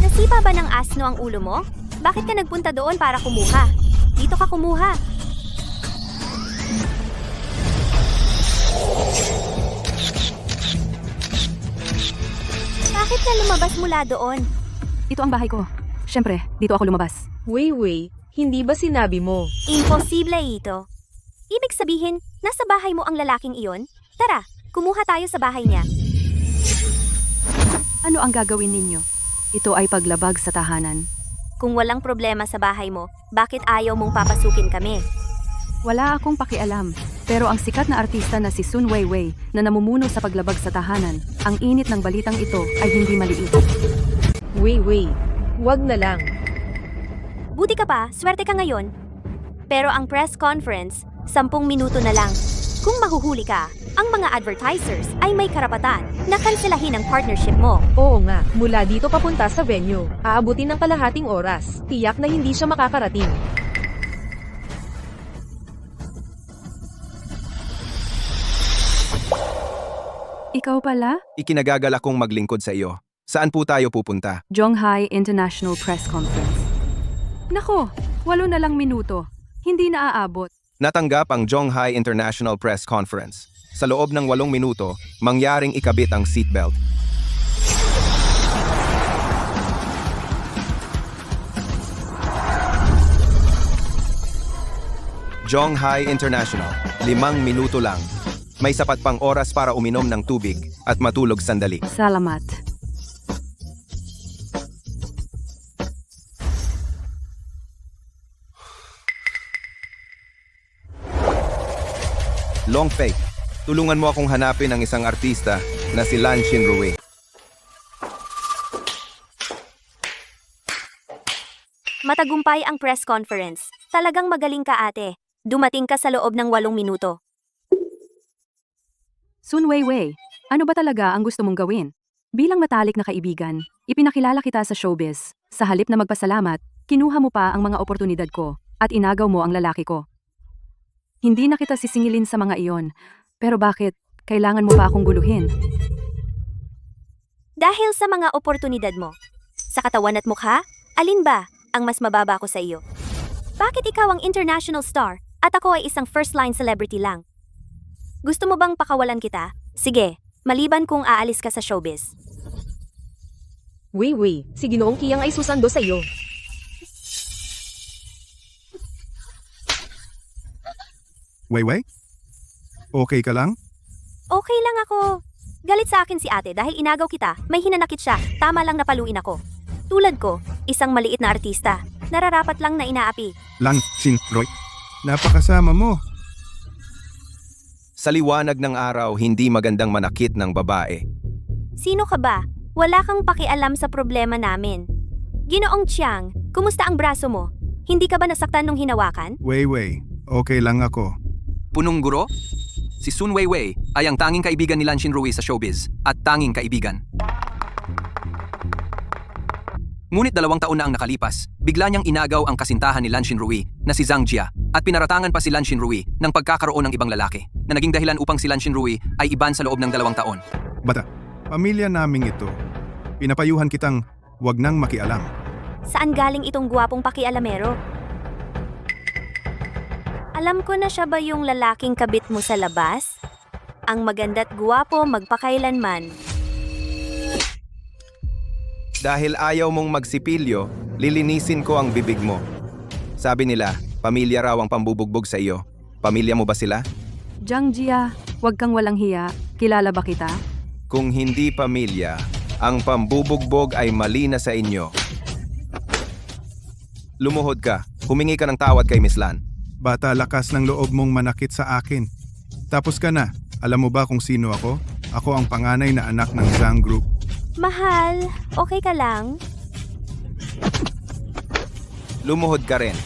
Nasipa ba ng asno ang ulo mo? Bakit ka nagpunta doon para kumuha? Dito ka kumuha. Bakit ka lumabas mula doon? Ito ang bahay ko. Siyempre, dito ako lumabas. Wei, hindi ba sinabi mo? Imposible ito. Ibig sabihin, nasa bahay mo ang lalaking iyon? Tara, kumuha tayo sa bahay niya. Ano ang gagawin ninyo? Ito ay paglabag sa tahanan. Kung walang problema sa bahay mo, bakit ayaw mong papasukin kami? Wala akong pakialam. Pero ang sikat na artista na si Sun Weiwei na namumuno sa paglabag sa tahanan, ang init ng balitang ito ay hindi maliit. Wei, wag na lang. Buti ka pa, swerte ka ngayon. Pero ang press conference, 10 minuto na lang. Kung mahuhuli ka, ang mga advertisers ay may karapatan na kanselahin ang partnership mo. Oo nga, mula dito papunta sa venue, aabutin ng kalahating oras. Tiyak na hindi siya makakarating. Ikaw pala? Ikinagagala kong maglingkod sa iyo. Saan po tayo pupunta? Zhonghai International Press Conference. Nako, 8 na lang minuto. Hindi na aabot. Natanggap ang Zhonghai International Press Conference. Sa loob ng 8 minuto, mangyaring ikabit ang seatbelt. Zhonghai International, 5 minuto lang. May sapat pang oras para uminom ng tubig at matulog sandali. Salamat. Long Fei, Tulungan mo akong hanapin ang isang artista na si Lan Shinrui. Matagumpay ang press conference. Talagang magaling ka ate. Dumating ka sa loob ng 8 minuto. Sun Weiwei, ano ba talaga ang gusto mong gawin? Bilang matalik na kaibigan, ipinakilala kita sa showbiz. Sa halip na magpasalamat, kinuha mo pa ang mga oportunidad ko at inagaw mo ang lalaki ko. Hindi na kita sisingilin sa mga iyon, pero bakit kailangan mo pa akong guluhin? Dahil sa mga oportunidad mo. Sa katawan at mukha, alin ba ang mas mababa ko sa iyo? Bakit ikaw ang international star at ako ay isang first-line celebrity lang? Gusto mo bang pakawalan kita? Sige, maliban kung aalis ka sa showbiz. Weiwei, si Ginoong Kiyang ay susando sa iyo. Weiwei? Okay ka lang? Okay lang ako. Galit sa akin si ate dahil inagaw kita, may hinanakit siya, tama lang napaluin ako. Tulad ko, isang maliit na artista, nararapat lang na inaapi. Lan Shinrui. Napakasama mo. Sa liwanag ng araw, hindi magandang manakit ng babae. Sino ka ba? Wala kang pakialam sa problema namin. Ginoong Chiang, kumusta ang braso mo? Hindi ka ba nasaktan nung hinawakan? Weiwei, okay lang ako. Punong guro? Si Sun Weiwei ay ang tanging kaibigan ni Lan Shinrui sa showbiz at tanging kaibigan. Ngunit 2 taon na ang nakalipas, bigla niyang inagaw ang kasintahan ni Lan Shinrui na si Zhang Jia at pinaratangan pa si Lan Shinrui ng pagkakaroon ng ibang lalaki na naging dahilan upang si Lan Shinrui ay iban sa loob ng 2 taon. Bata, pamilya naming ito. Pinapayuhan kitang wag nang makialam. Saan galing itong guwapong pakialamero? Alam ko na siya ba yung lalaking kabit mo sa labas? Ang maganda't guwapo magpakailanman. Dahil ayaw mong magsipilyo, lilinisin ko ang bibig mo. Sabi nila, pamilya raw ang pambubugbog sa iyo. Pamilya mo ba sila? Zhang Jia, huwag kang walang hiya. Kilala ba kita? Kung hindi pamilya, ang pambubugbog ay mali na sa inyo. Lumuhod ka. Humingi ka ng tawad kay Miss Lan. Bata, lakas ng loob mong manakit sa akin. Tapos ka na. Alam mo ba kung sino ako? Ako ang panganay na anak ng Zhang Group. Mahal, okay ka lang? Lumuhod ka rin.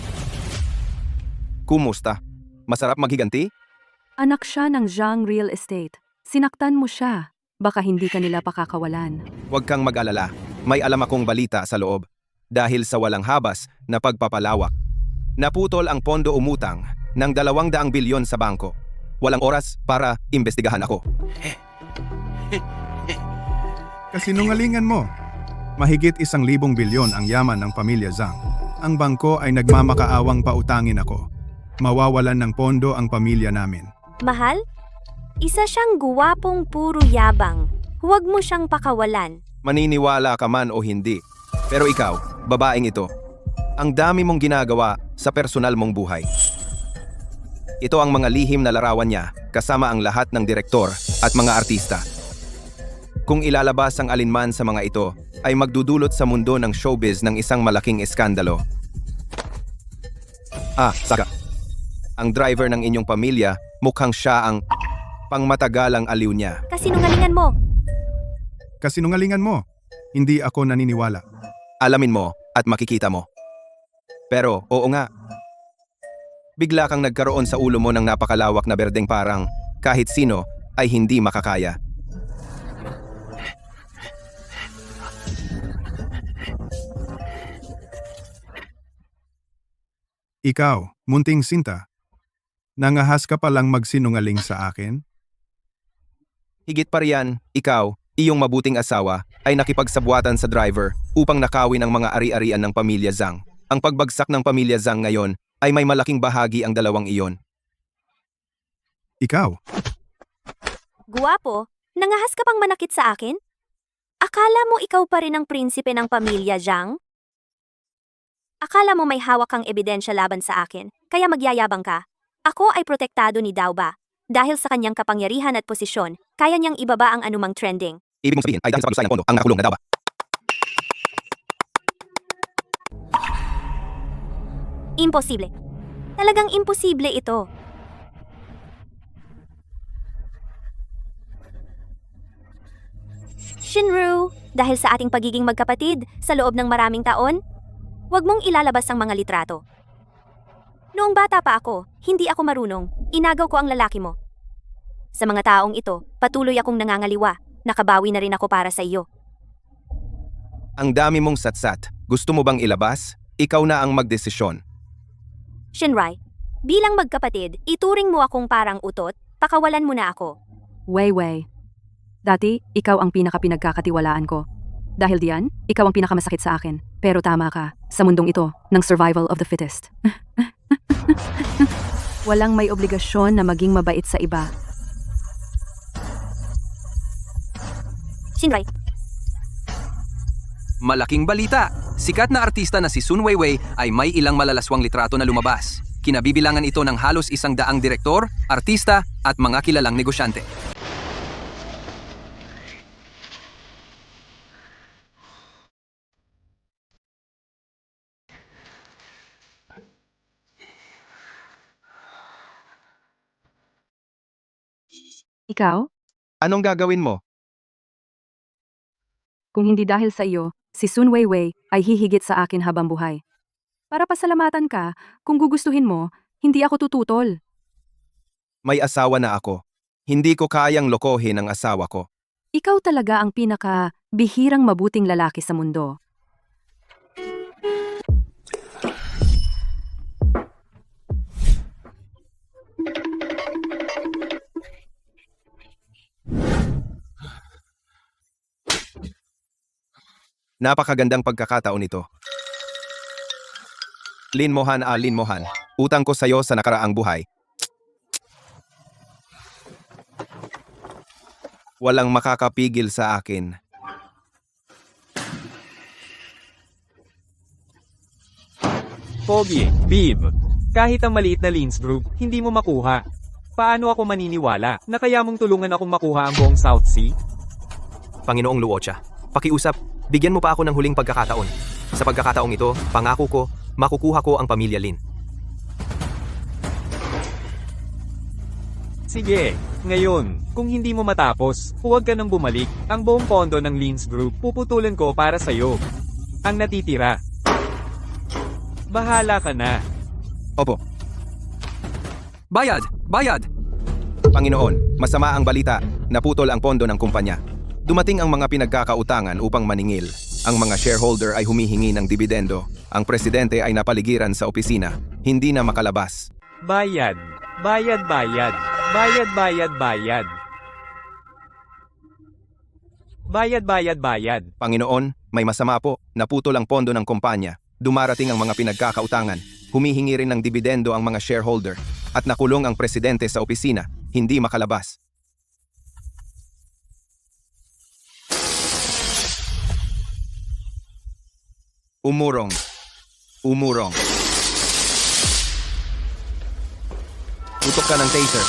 Kumusta? Masarap maghiganti? Anak siya ng Zhang Real Estate. Sinaktan mo siya. Baka hindi ka nila pakakawalan. Huwag kang mag-alala. May alam akong balita sa loob. Dahil sa walang habas na pagpapalawak. Naputol ang pondo umutang ng 200 bilyon sa bangko. Walang oras para imbestigahan ako. Kasinungalingan mo. Mahigit 1,000 bilyon ang yaman ng pamilya Zhang. Ang bangko ay nagmamakaawang pautangin ako. Mawawalan ng pondo ang pamilya namin. Mahal? Isa siyang guwapong puro yabang. Huwag mo siyang pakawalan. Maniniwala ka man o hindi. Pero ikaw, babaeng ito, ang dami mong ginagawa sa personal mong buhay. Ito ang mga lihim na larawan niya kasama ang lahat ng direktor at mga artista. Kung ilalabas ang alinman sa mga ito, ay magdudulot sa mundo ng showbiz ng isang malaking eskandalo. Saka. Ang driver ng inyong pamilya, mukhang siya ang pangmatagalang aliw niya. Kasinungalingan mo. Kasinungalingan mo. Hindi ako naniniwala. Alamin mo at makikita mo. Pero, oo nga. Bigla kang nagkaroon sa ulo mo ng napakalawak na berdeng parang kahit sino ay hindi makakaya. Ikaw, munting Sinta, nangahas ka palang magsinungaling sa akin? Higit pa riyan, ikaw, iyong mabuting asawa, ay nakipagsabwatan sa driver upang nakawin ang mga ari-arian ng pamilya Zhang. Ang pagbagsak ng pamilya Zhang ngayon ay may malaking bahagi ang dalawang iyon. Ikaw? Guwapo, nangahas ka pang manakit sa akin? Akala mo ikaw pa rin ang prinsipe ng pamilya Zhang? Akala mo may hawak kang ebidensya laban sa akin, kaya magyayabang ka? Ako ay protektado ni Dao Ba. Dahil sa kanyang kapangyarihan at posisyon, kaya niyang ibaba ang anumang trending. Ibig mong sabihin ay dahil sa paglusay ng pondo ang nakakulong na daw ba? Imposible. Talagang imposible ito. Shinru, dahil sa ating pagiging magkapatid sa loob ng maraming taon, huwag mong ilalabas ang mga litrato. Noong bata pa ako, hindi ako marunong, inagaw ko ang lalaki mo. Sa mga taong ito, patuloy akong nangangaliwa, nakabawi na rin ako para sa iyo. Ang dami mong satsat. Gusto mo bang ilabas? Ikaw na ang magdesisyon. Shinrai, bilang magkapatid, ituring mo akong parang utot, pakawalan mo na ako. Wei. Dati, ikaw ang pinaka-pinagkakatiwalaan ko. Dahil diyan, ikaw ang pinakamasakit sa akin. Pero tama ka, sa mundong ito, ng survival of the fittest. Walang may obligasyon na maging mabait sa iba. Shinrai, Malaking balita! Sikat na artista na si Sun Weiwei ay may ilang malalaswang litrato na lumabas. Kinabibilangan ito ng halos 100 direktor, artista at mga kilalang negosyante. Ikaw? Anong gagawin mo? Kung hindi dahil sa iyo, si Sun Weiwei ay hihigit sa akin habang buhay. Para pasalamatan ka, kung gugustuhin mo, hindi ako tututol. May asawa na ako. Hindi ko kayang lokohin ang asawa ko. Ikaw talaga ang pinaka-bihirang mabuting lalaki sa mundo. Napakagandang pagkakataon ito. Lin Mohan. Utang ko sa'yo sa nakaraang buhay. Walang makakapigil sa akin. Pogi, Bib. Kahit ang maliit na Lins Group, hindi mo makuha. Paano ako maniniwala na kaya mong tulungan akong makuha ang buong South Sea? Panginoong Luocha, pakiusap, bigyan mo pa ako ng huling pagkakataon. Sa pagkakataong ito, pangako ko, makukuha ko ang pamilya Lin. Sige, ngayon, kung hindi mo matapos, huwag ka nang bumalik. Ang buong pondo ng Lins Group, puputulan ko para sa'yo. Ang natitira. Bahala ka na. Opo, Bayad! Bayad! Panginoon, masama ang balita. Naputol ang pondo ng kumpanya. Dumating ang mga pinagkakautangan upang maningil. Ang mga shareholder ay humihingi ng dividendo. Ang presidente ay napaligiran sa opisina. Hindi na makalabas. Bayad. Bayad. Bayad. Panginoon, may masama po. Naputol ang pondo ng kumpanya. Dumarating ang mga pinagkakautangan. Humihingi rin ng dividendo ang mga shareholder. At nakulong ang presidente sa opisina. Hindi makalabas. Umurong. Tutok ka ng taser.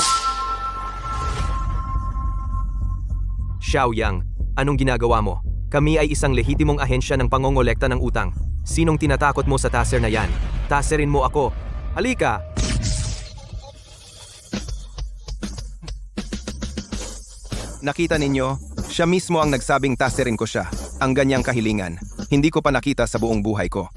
Xiaoyang, anong ginagawa mo? Kami ay isang lehitimong ahensya ng pangongolekta ng utang. Sinong tinatakot mo sa taser na yan? Taserin mo ako. Halika! Nakita ninyo, siya mismo ang nagsabing taserin ko siya. Ang ganyang kahilingan. Hindi ko pa nakita sa buong buhay ko.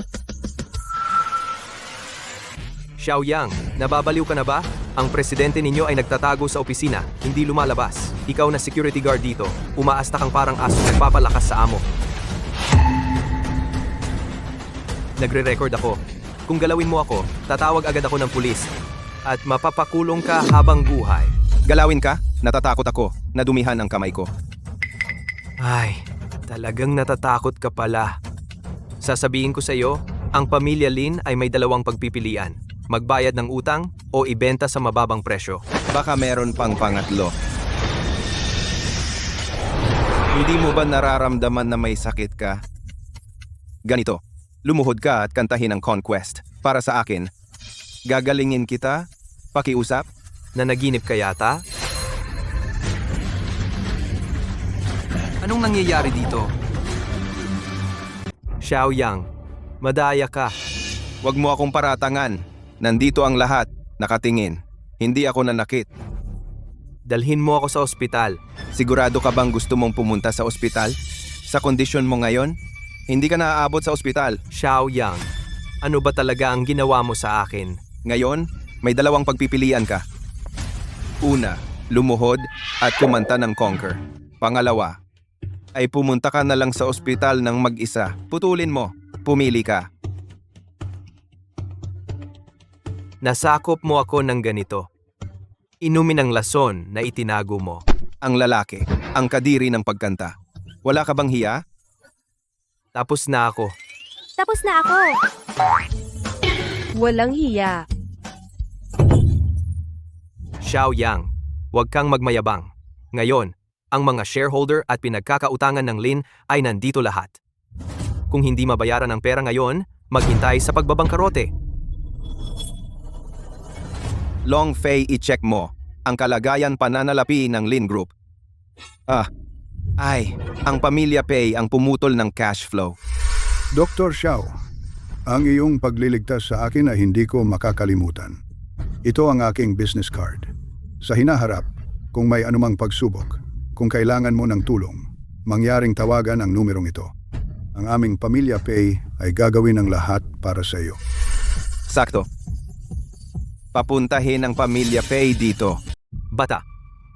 Xiaoyang, nababaliw ka na ba? Ang presidente ninyo ay nagtatago sa opisina, hindi lumalabas. Ikaw na security guard dito, umaasta kang parang aso nagpapalakas sa amo. Nagre-record ako. Kung galawin mo ako, tatawag agad ako ng pulis. At mapapakulong ka habang buhay. Galawin ka? Natatakot ako. Nadumihan ang kamay ko. Ay, talagang natatakot ka pala. Sasabihin ko sa iyo, ang pamilya Lin ay may dalawang pagpipilian. Magbayad ng utang o ibenta sa mababang presyo. Baka meron pang pangatlo. Hindi mo ba nararamdaman na may sakit ka? Ganito, lumuhod ka at kantahin ang Conquest. Para sa akin, gagalingin kita? Pakiusap? Nanaginip ka yata? Anong nangyayari dito? Xiaoyang, madaya ka. Huwag mo akong paratangan. Nandito ang lahat, nakatingin. Hindi ako nanakit. Dalhin mo ako sa ospital. Sigurado ka bang gusto mong pumunta sa ospital? Sa kondisyon mo ngayon? Hindi ka naaabot sa ospital. Xiao Yang, ano ba talaga ang ginawa mo sa akin? Ngayon, may dalawang pagpipilian ka. Una, lumuhod at kumanta ng Conquer. Pangalawa, ay pumunta ka na lang sa ospital ng mag-isa. Putulin mo. Pumili ka. Nasakop mo ako ng ganito. Inumin ang lason na itinago mo. Ang lalaki, ang kadiri ng pagkanta. Wala ka bang hiya? Tapos na ako. Tapos na ako. Walang hiya. Xiao Yang, huwag kang magmayabang. Ngayon, ang mga shareholder at pinagkakautangan ng Lin ay nandito lahat. Kung hindi mabayaran ang pera ngayon, maghintay sa pagbabangkarote. Long Fei, i-check mo ang kalagayan pananalapi ng Lin Group. Ang pamilya Pei ang pumutol ng cash flow. Dr. Xiao, ang iyong pagliligtas sa akin ay hindi ko makakalimutan. Ito ang aking business card. Sa hinaharap, kung may anumang pagsubok, kung kailangan mo ng tulong, mangyaring tawagan ang numerong ito. Ang aming pamilya Pei ay gagawin ang lahat para sa iyo. Sakto. Papuntahin ang pamilya Pei dito. Bata,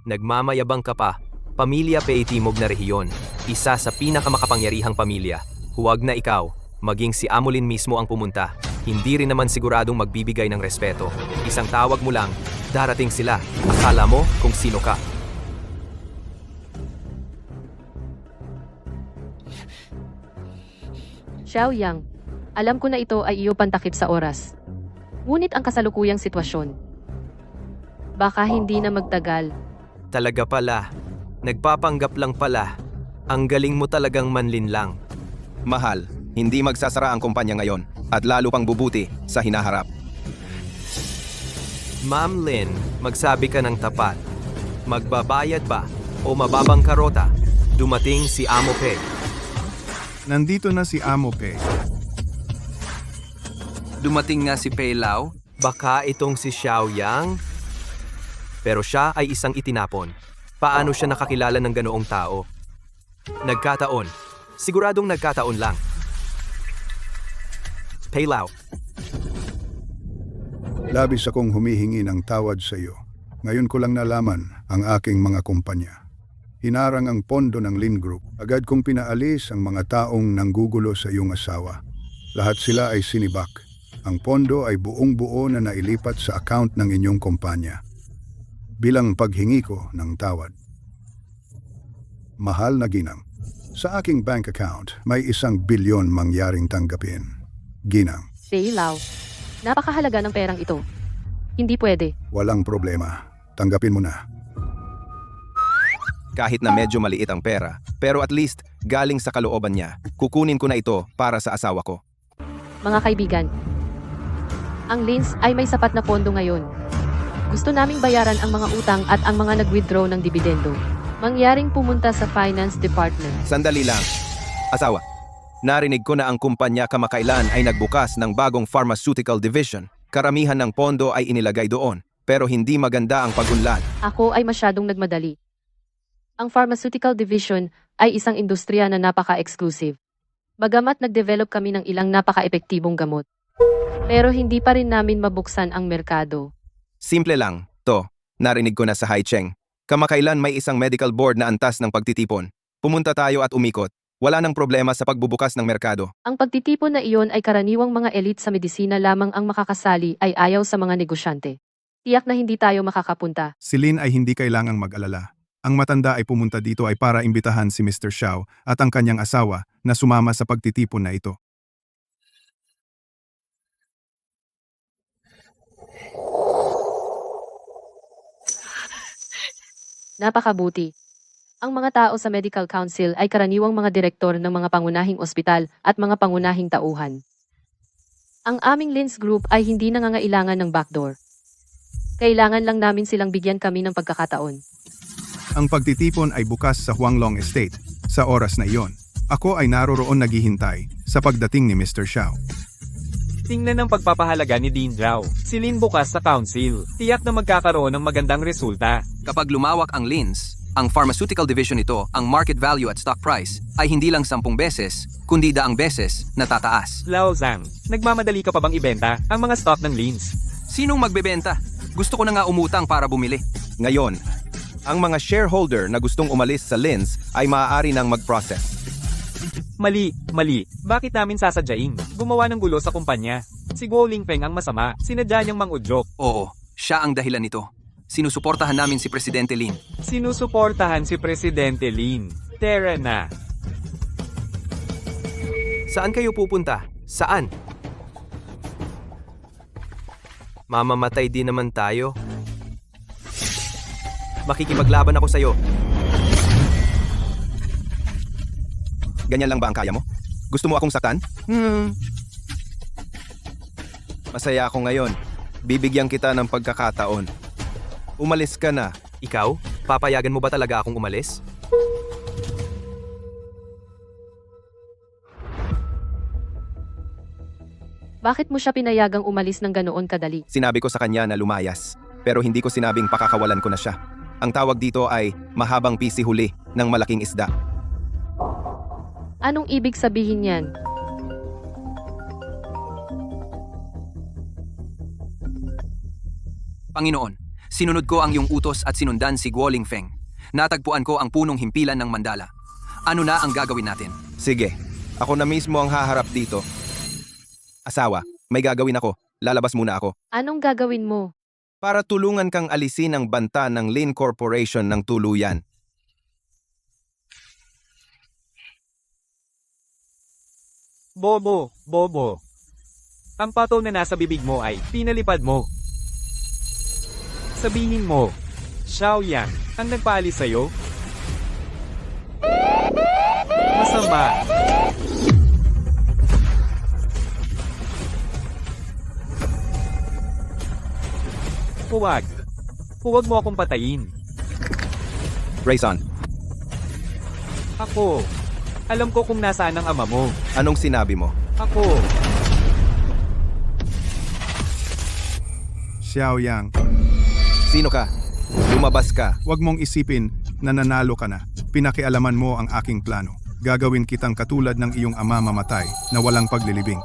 nagmamayabang ka pa. Pamilya Pei Timog na rehiyon. Isa sa pinakamakapangyarihang pamilya. Huwag na ikaw, maging si Amulin mismo ang pumunta. Hindi rin naman siguradong magbibigay ng respeto. Isang tawag mo lang, darating sila. Akala mo kung sino ka. Xiao Yang, alam ko na ito ay iyo pantakip sa oras. Ngunit ang kasalukuyang sitwasyon. Baka hindi na magtagal. Talaga pala. Nagpapanggap lang pala. Ang galing mo talagang manlinlang. Mahal, hindi magsasara ang kumpanya ngayon at lalo pang bubuti sa hinaharap. Ma'am Lin, magsabi ka ng tapat. Magbabayad ba o mababangkarota? Dumating si Amo Pei. Nandito na si Amo Pei. Dumating nga si Pei Lao. Baka itong si Xiao Yang? Pero siya ay isang itinapon. Paano siya nakakilala ng ganoong tao? Nagkataon. Siguradong nagkataon lang. Pei Lao. Labis akong humihingi ng tawad sa iyo. Ngayon ko lang nalaman ang aking mga kumpanya. Hinarang ang pondo ng Lin Group. Agad kong pinaalis ang mga taong nanggugulo sa iyong asawa. Lahat sila ay sinibak. Ang pondo ay buong-buo na nailipat sa account ng inyong kumpanya. Bilang paghingi ko ng tawad. Mahal na ginang, sa aking bank account may 1 bilyon mangyaring tanggapin. Ginang, Pei Lao, napakahalaga ng perang ito. Hindi pwede. walang problema. Tanggapin mo na. Kahit na medyo maliit ang pera, pero at least galing sa kalooban niya. Kukunin ko na ito para sa asawa ko. Mga kaibigan, ang Lins ay may sapat na pondo ngayon. Gusto naming bayaran ang mga utang at ang mga nag-withdraw ng dibidendo. Mangyaring pumunta sa Finance Department. Sandali lang. Asawa, narinig ko na ang kumpanya kamakailan ay nagbukas ng bagong pharmaceutical division. Karamihan ng pondo ay inilagay doon, pero hindi maganda ang pagunlad. Ako ay masyadong nagmadali. Ang pharmaceutical division ay isang industriya na napaka-exclusive. Bagamat nag-develop kami ng ilang napaka-epektibong gamot. Pero hindi pa rin namin mabuksan ang merkado. Simple lang, to. Narinig ko na sa Haicheng. Kamakailan may isang medical board na antas ng pagtitipon. Pumunta tayo at umikot. Wala nang problema sa pagbubukas ng merkado. Ang pagtitipon na iyon ay karaniwang mga elite sa medisina lamang ang makakasali ay ayaw sa mga negosyante. Tiyak na hindi tayo makakapunta. Si Lin ay hindi kailangang mag-alala. Ang matanda ay pumunta dito ay para imbitahan si Mr. Xiao at ang kanyang asawa na sumama sa pagtitipon na ito. Napakabuti. Ang mga tao sa Medical Council ay karaniwang mga direktor ng mga pangunahing ospital at mga pangunahing tauhan. Ang aming Lins Group ay hindi nangangailangan ng backdoor. Kailangan lang namin silang bigyan kami ng pagkakataon. Ang pagtitipon ay bukas sa Huanglong Estate. Sa oras na iyon, ako ay naroroon naghihintay sa pagdating ni Mr. Xiao. Tingnan ang pagpapahalaga ni Dean Zhao. Si Lin bukas sa council. Tiyak na magkakaroon ng magandang resulta. Kapag lumawak ang Lins, Ang pharmaceutical division nito, ang market value at stock price, ay hindi lang 10 beses, kundi daang beses natataas. Lao Zhang, nagmamadali ka pa bang ibenta ang mga stock ng Lins? Sinong magbebenta? Gusto ko na nga umutang para bumili. Ngayon, ang mga shareholder na gustong umalis sa Lins ay maaari nang mag-process. Mali. Bakit namin sasadyain? Gumawa ng gulo sa kumpanya. Si Guo Lingfeng ang masama, sinadya niyang mangudyok. Oo, siya ang dahilan nito. Sinusuportahan namin si Presidente Lin. Sinusuportahan si Presidente Lin. Tara na. Saan kayo pupunta? Saan? Mamamatay din naman tayo. Makikipaglaban ako sa'yo. Ganyan lang ba ang kaya mo? Gusto mo akong saktan? Masaya ako ngayon. Bibigyan kita ng pagkakataon. Umalis ka na. Ikaw? Papayagan mo ba talaga akong umalis? Bakit mo siya pinayagang umalis ng ganoon kadali? Sinabi ko sa kanya na lumayas. Pero hindi ko sinabing pakakawalan ko na siya. Ang tawag dito ay mahabang pisi huli ng malaking isda. Anong ibig sabihin yan? Panginoon, sinunod ko ang iyong utos at sinundan si Guo Lingfeng. Natagpuan ko ang punong himpilan ng Mandala. Ano na ang gagawin natin? Sige, ako na mismo ang haharap dito. Asawa, may gagawin ako. Lalabas muna ako. Anong gagawin mo? Para tulungan kang alisin ang banta ng Lin Corporation ng tuluyan. Bobo. Ang pataw na nasa bibig mo ay pinalipad mo. Sabihin mo, Xiao Yang ang nagpaalis sa'yo? Masama. Huwag mo akong patayin. Rayson, Ako. Alam ko kung nasaan ang ama mo. anong sinabi mo? Ako. Xiao Yang, Sino ka? Lumabas ka. huwag mong isipin na nanalo ka na. Pinakialaman mo ang aking plano. Gagawin kitang katulad ng iyong ama mamatay na walang paglilibing.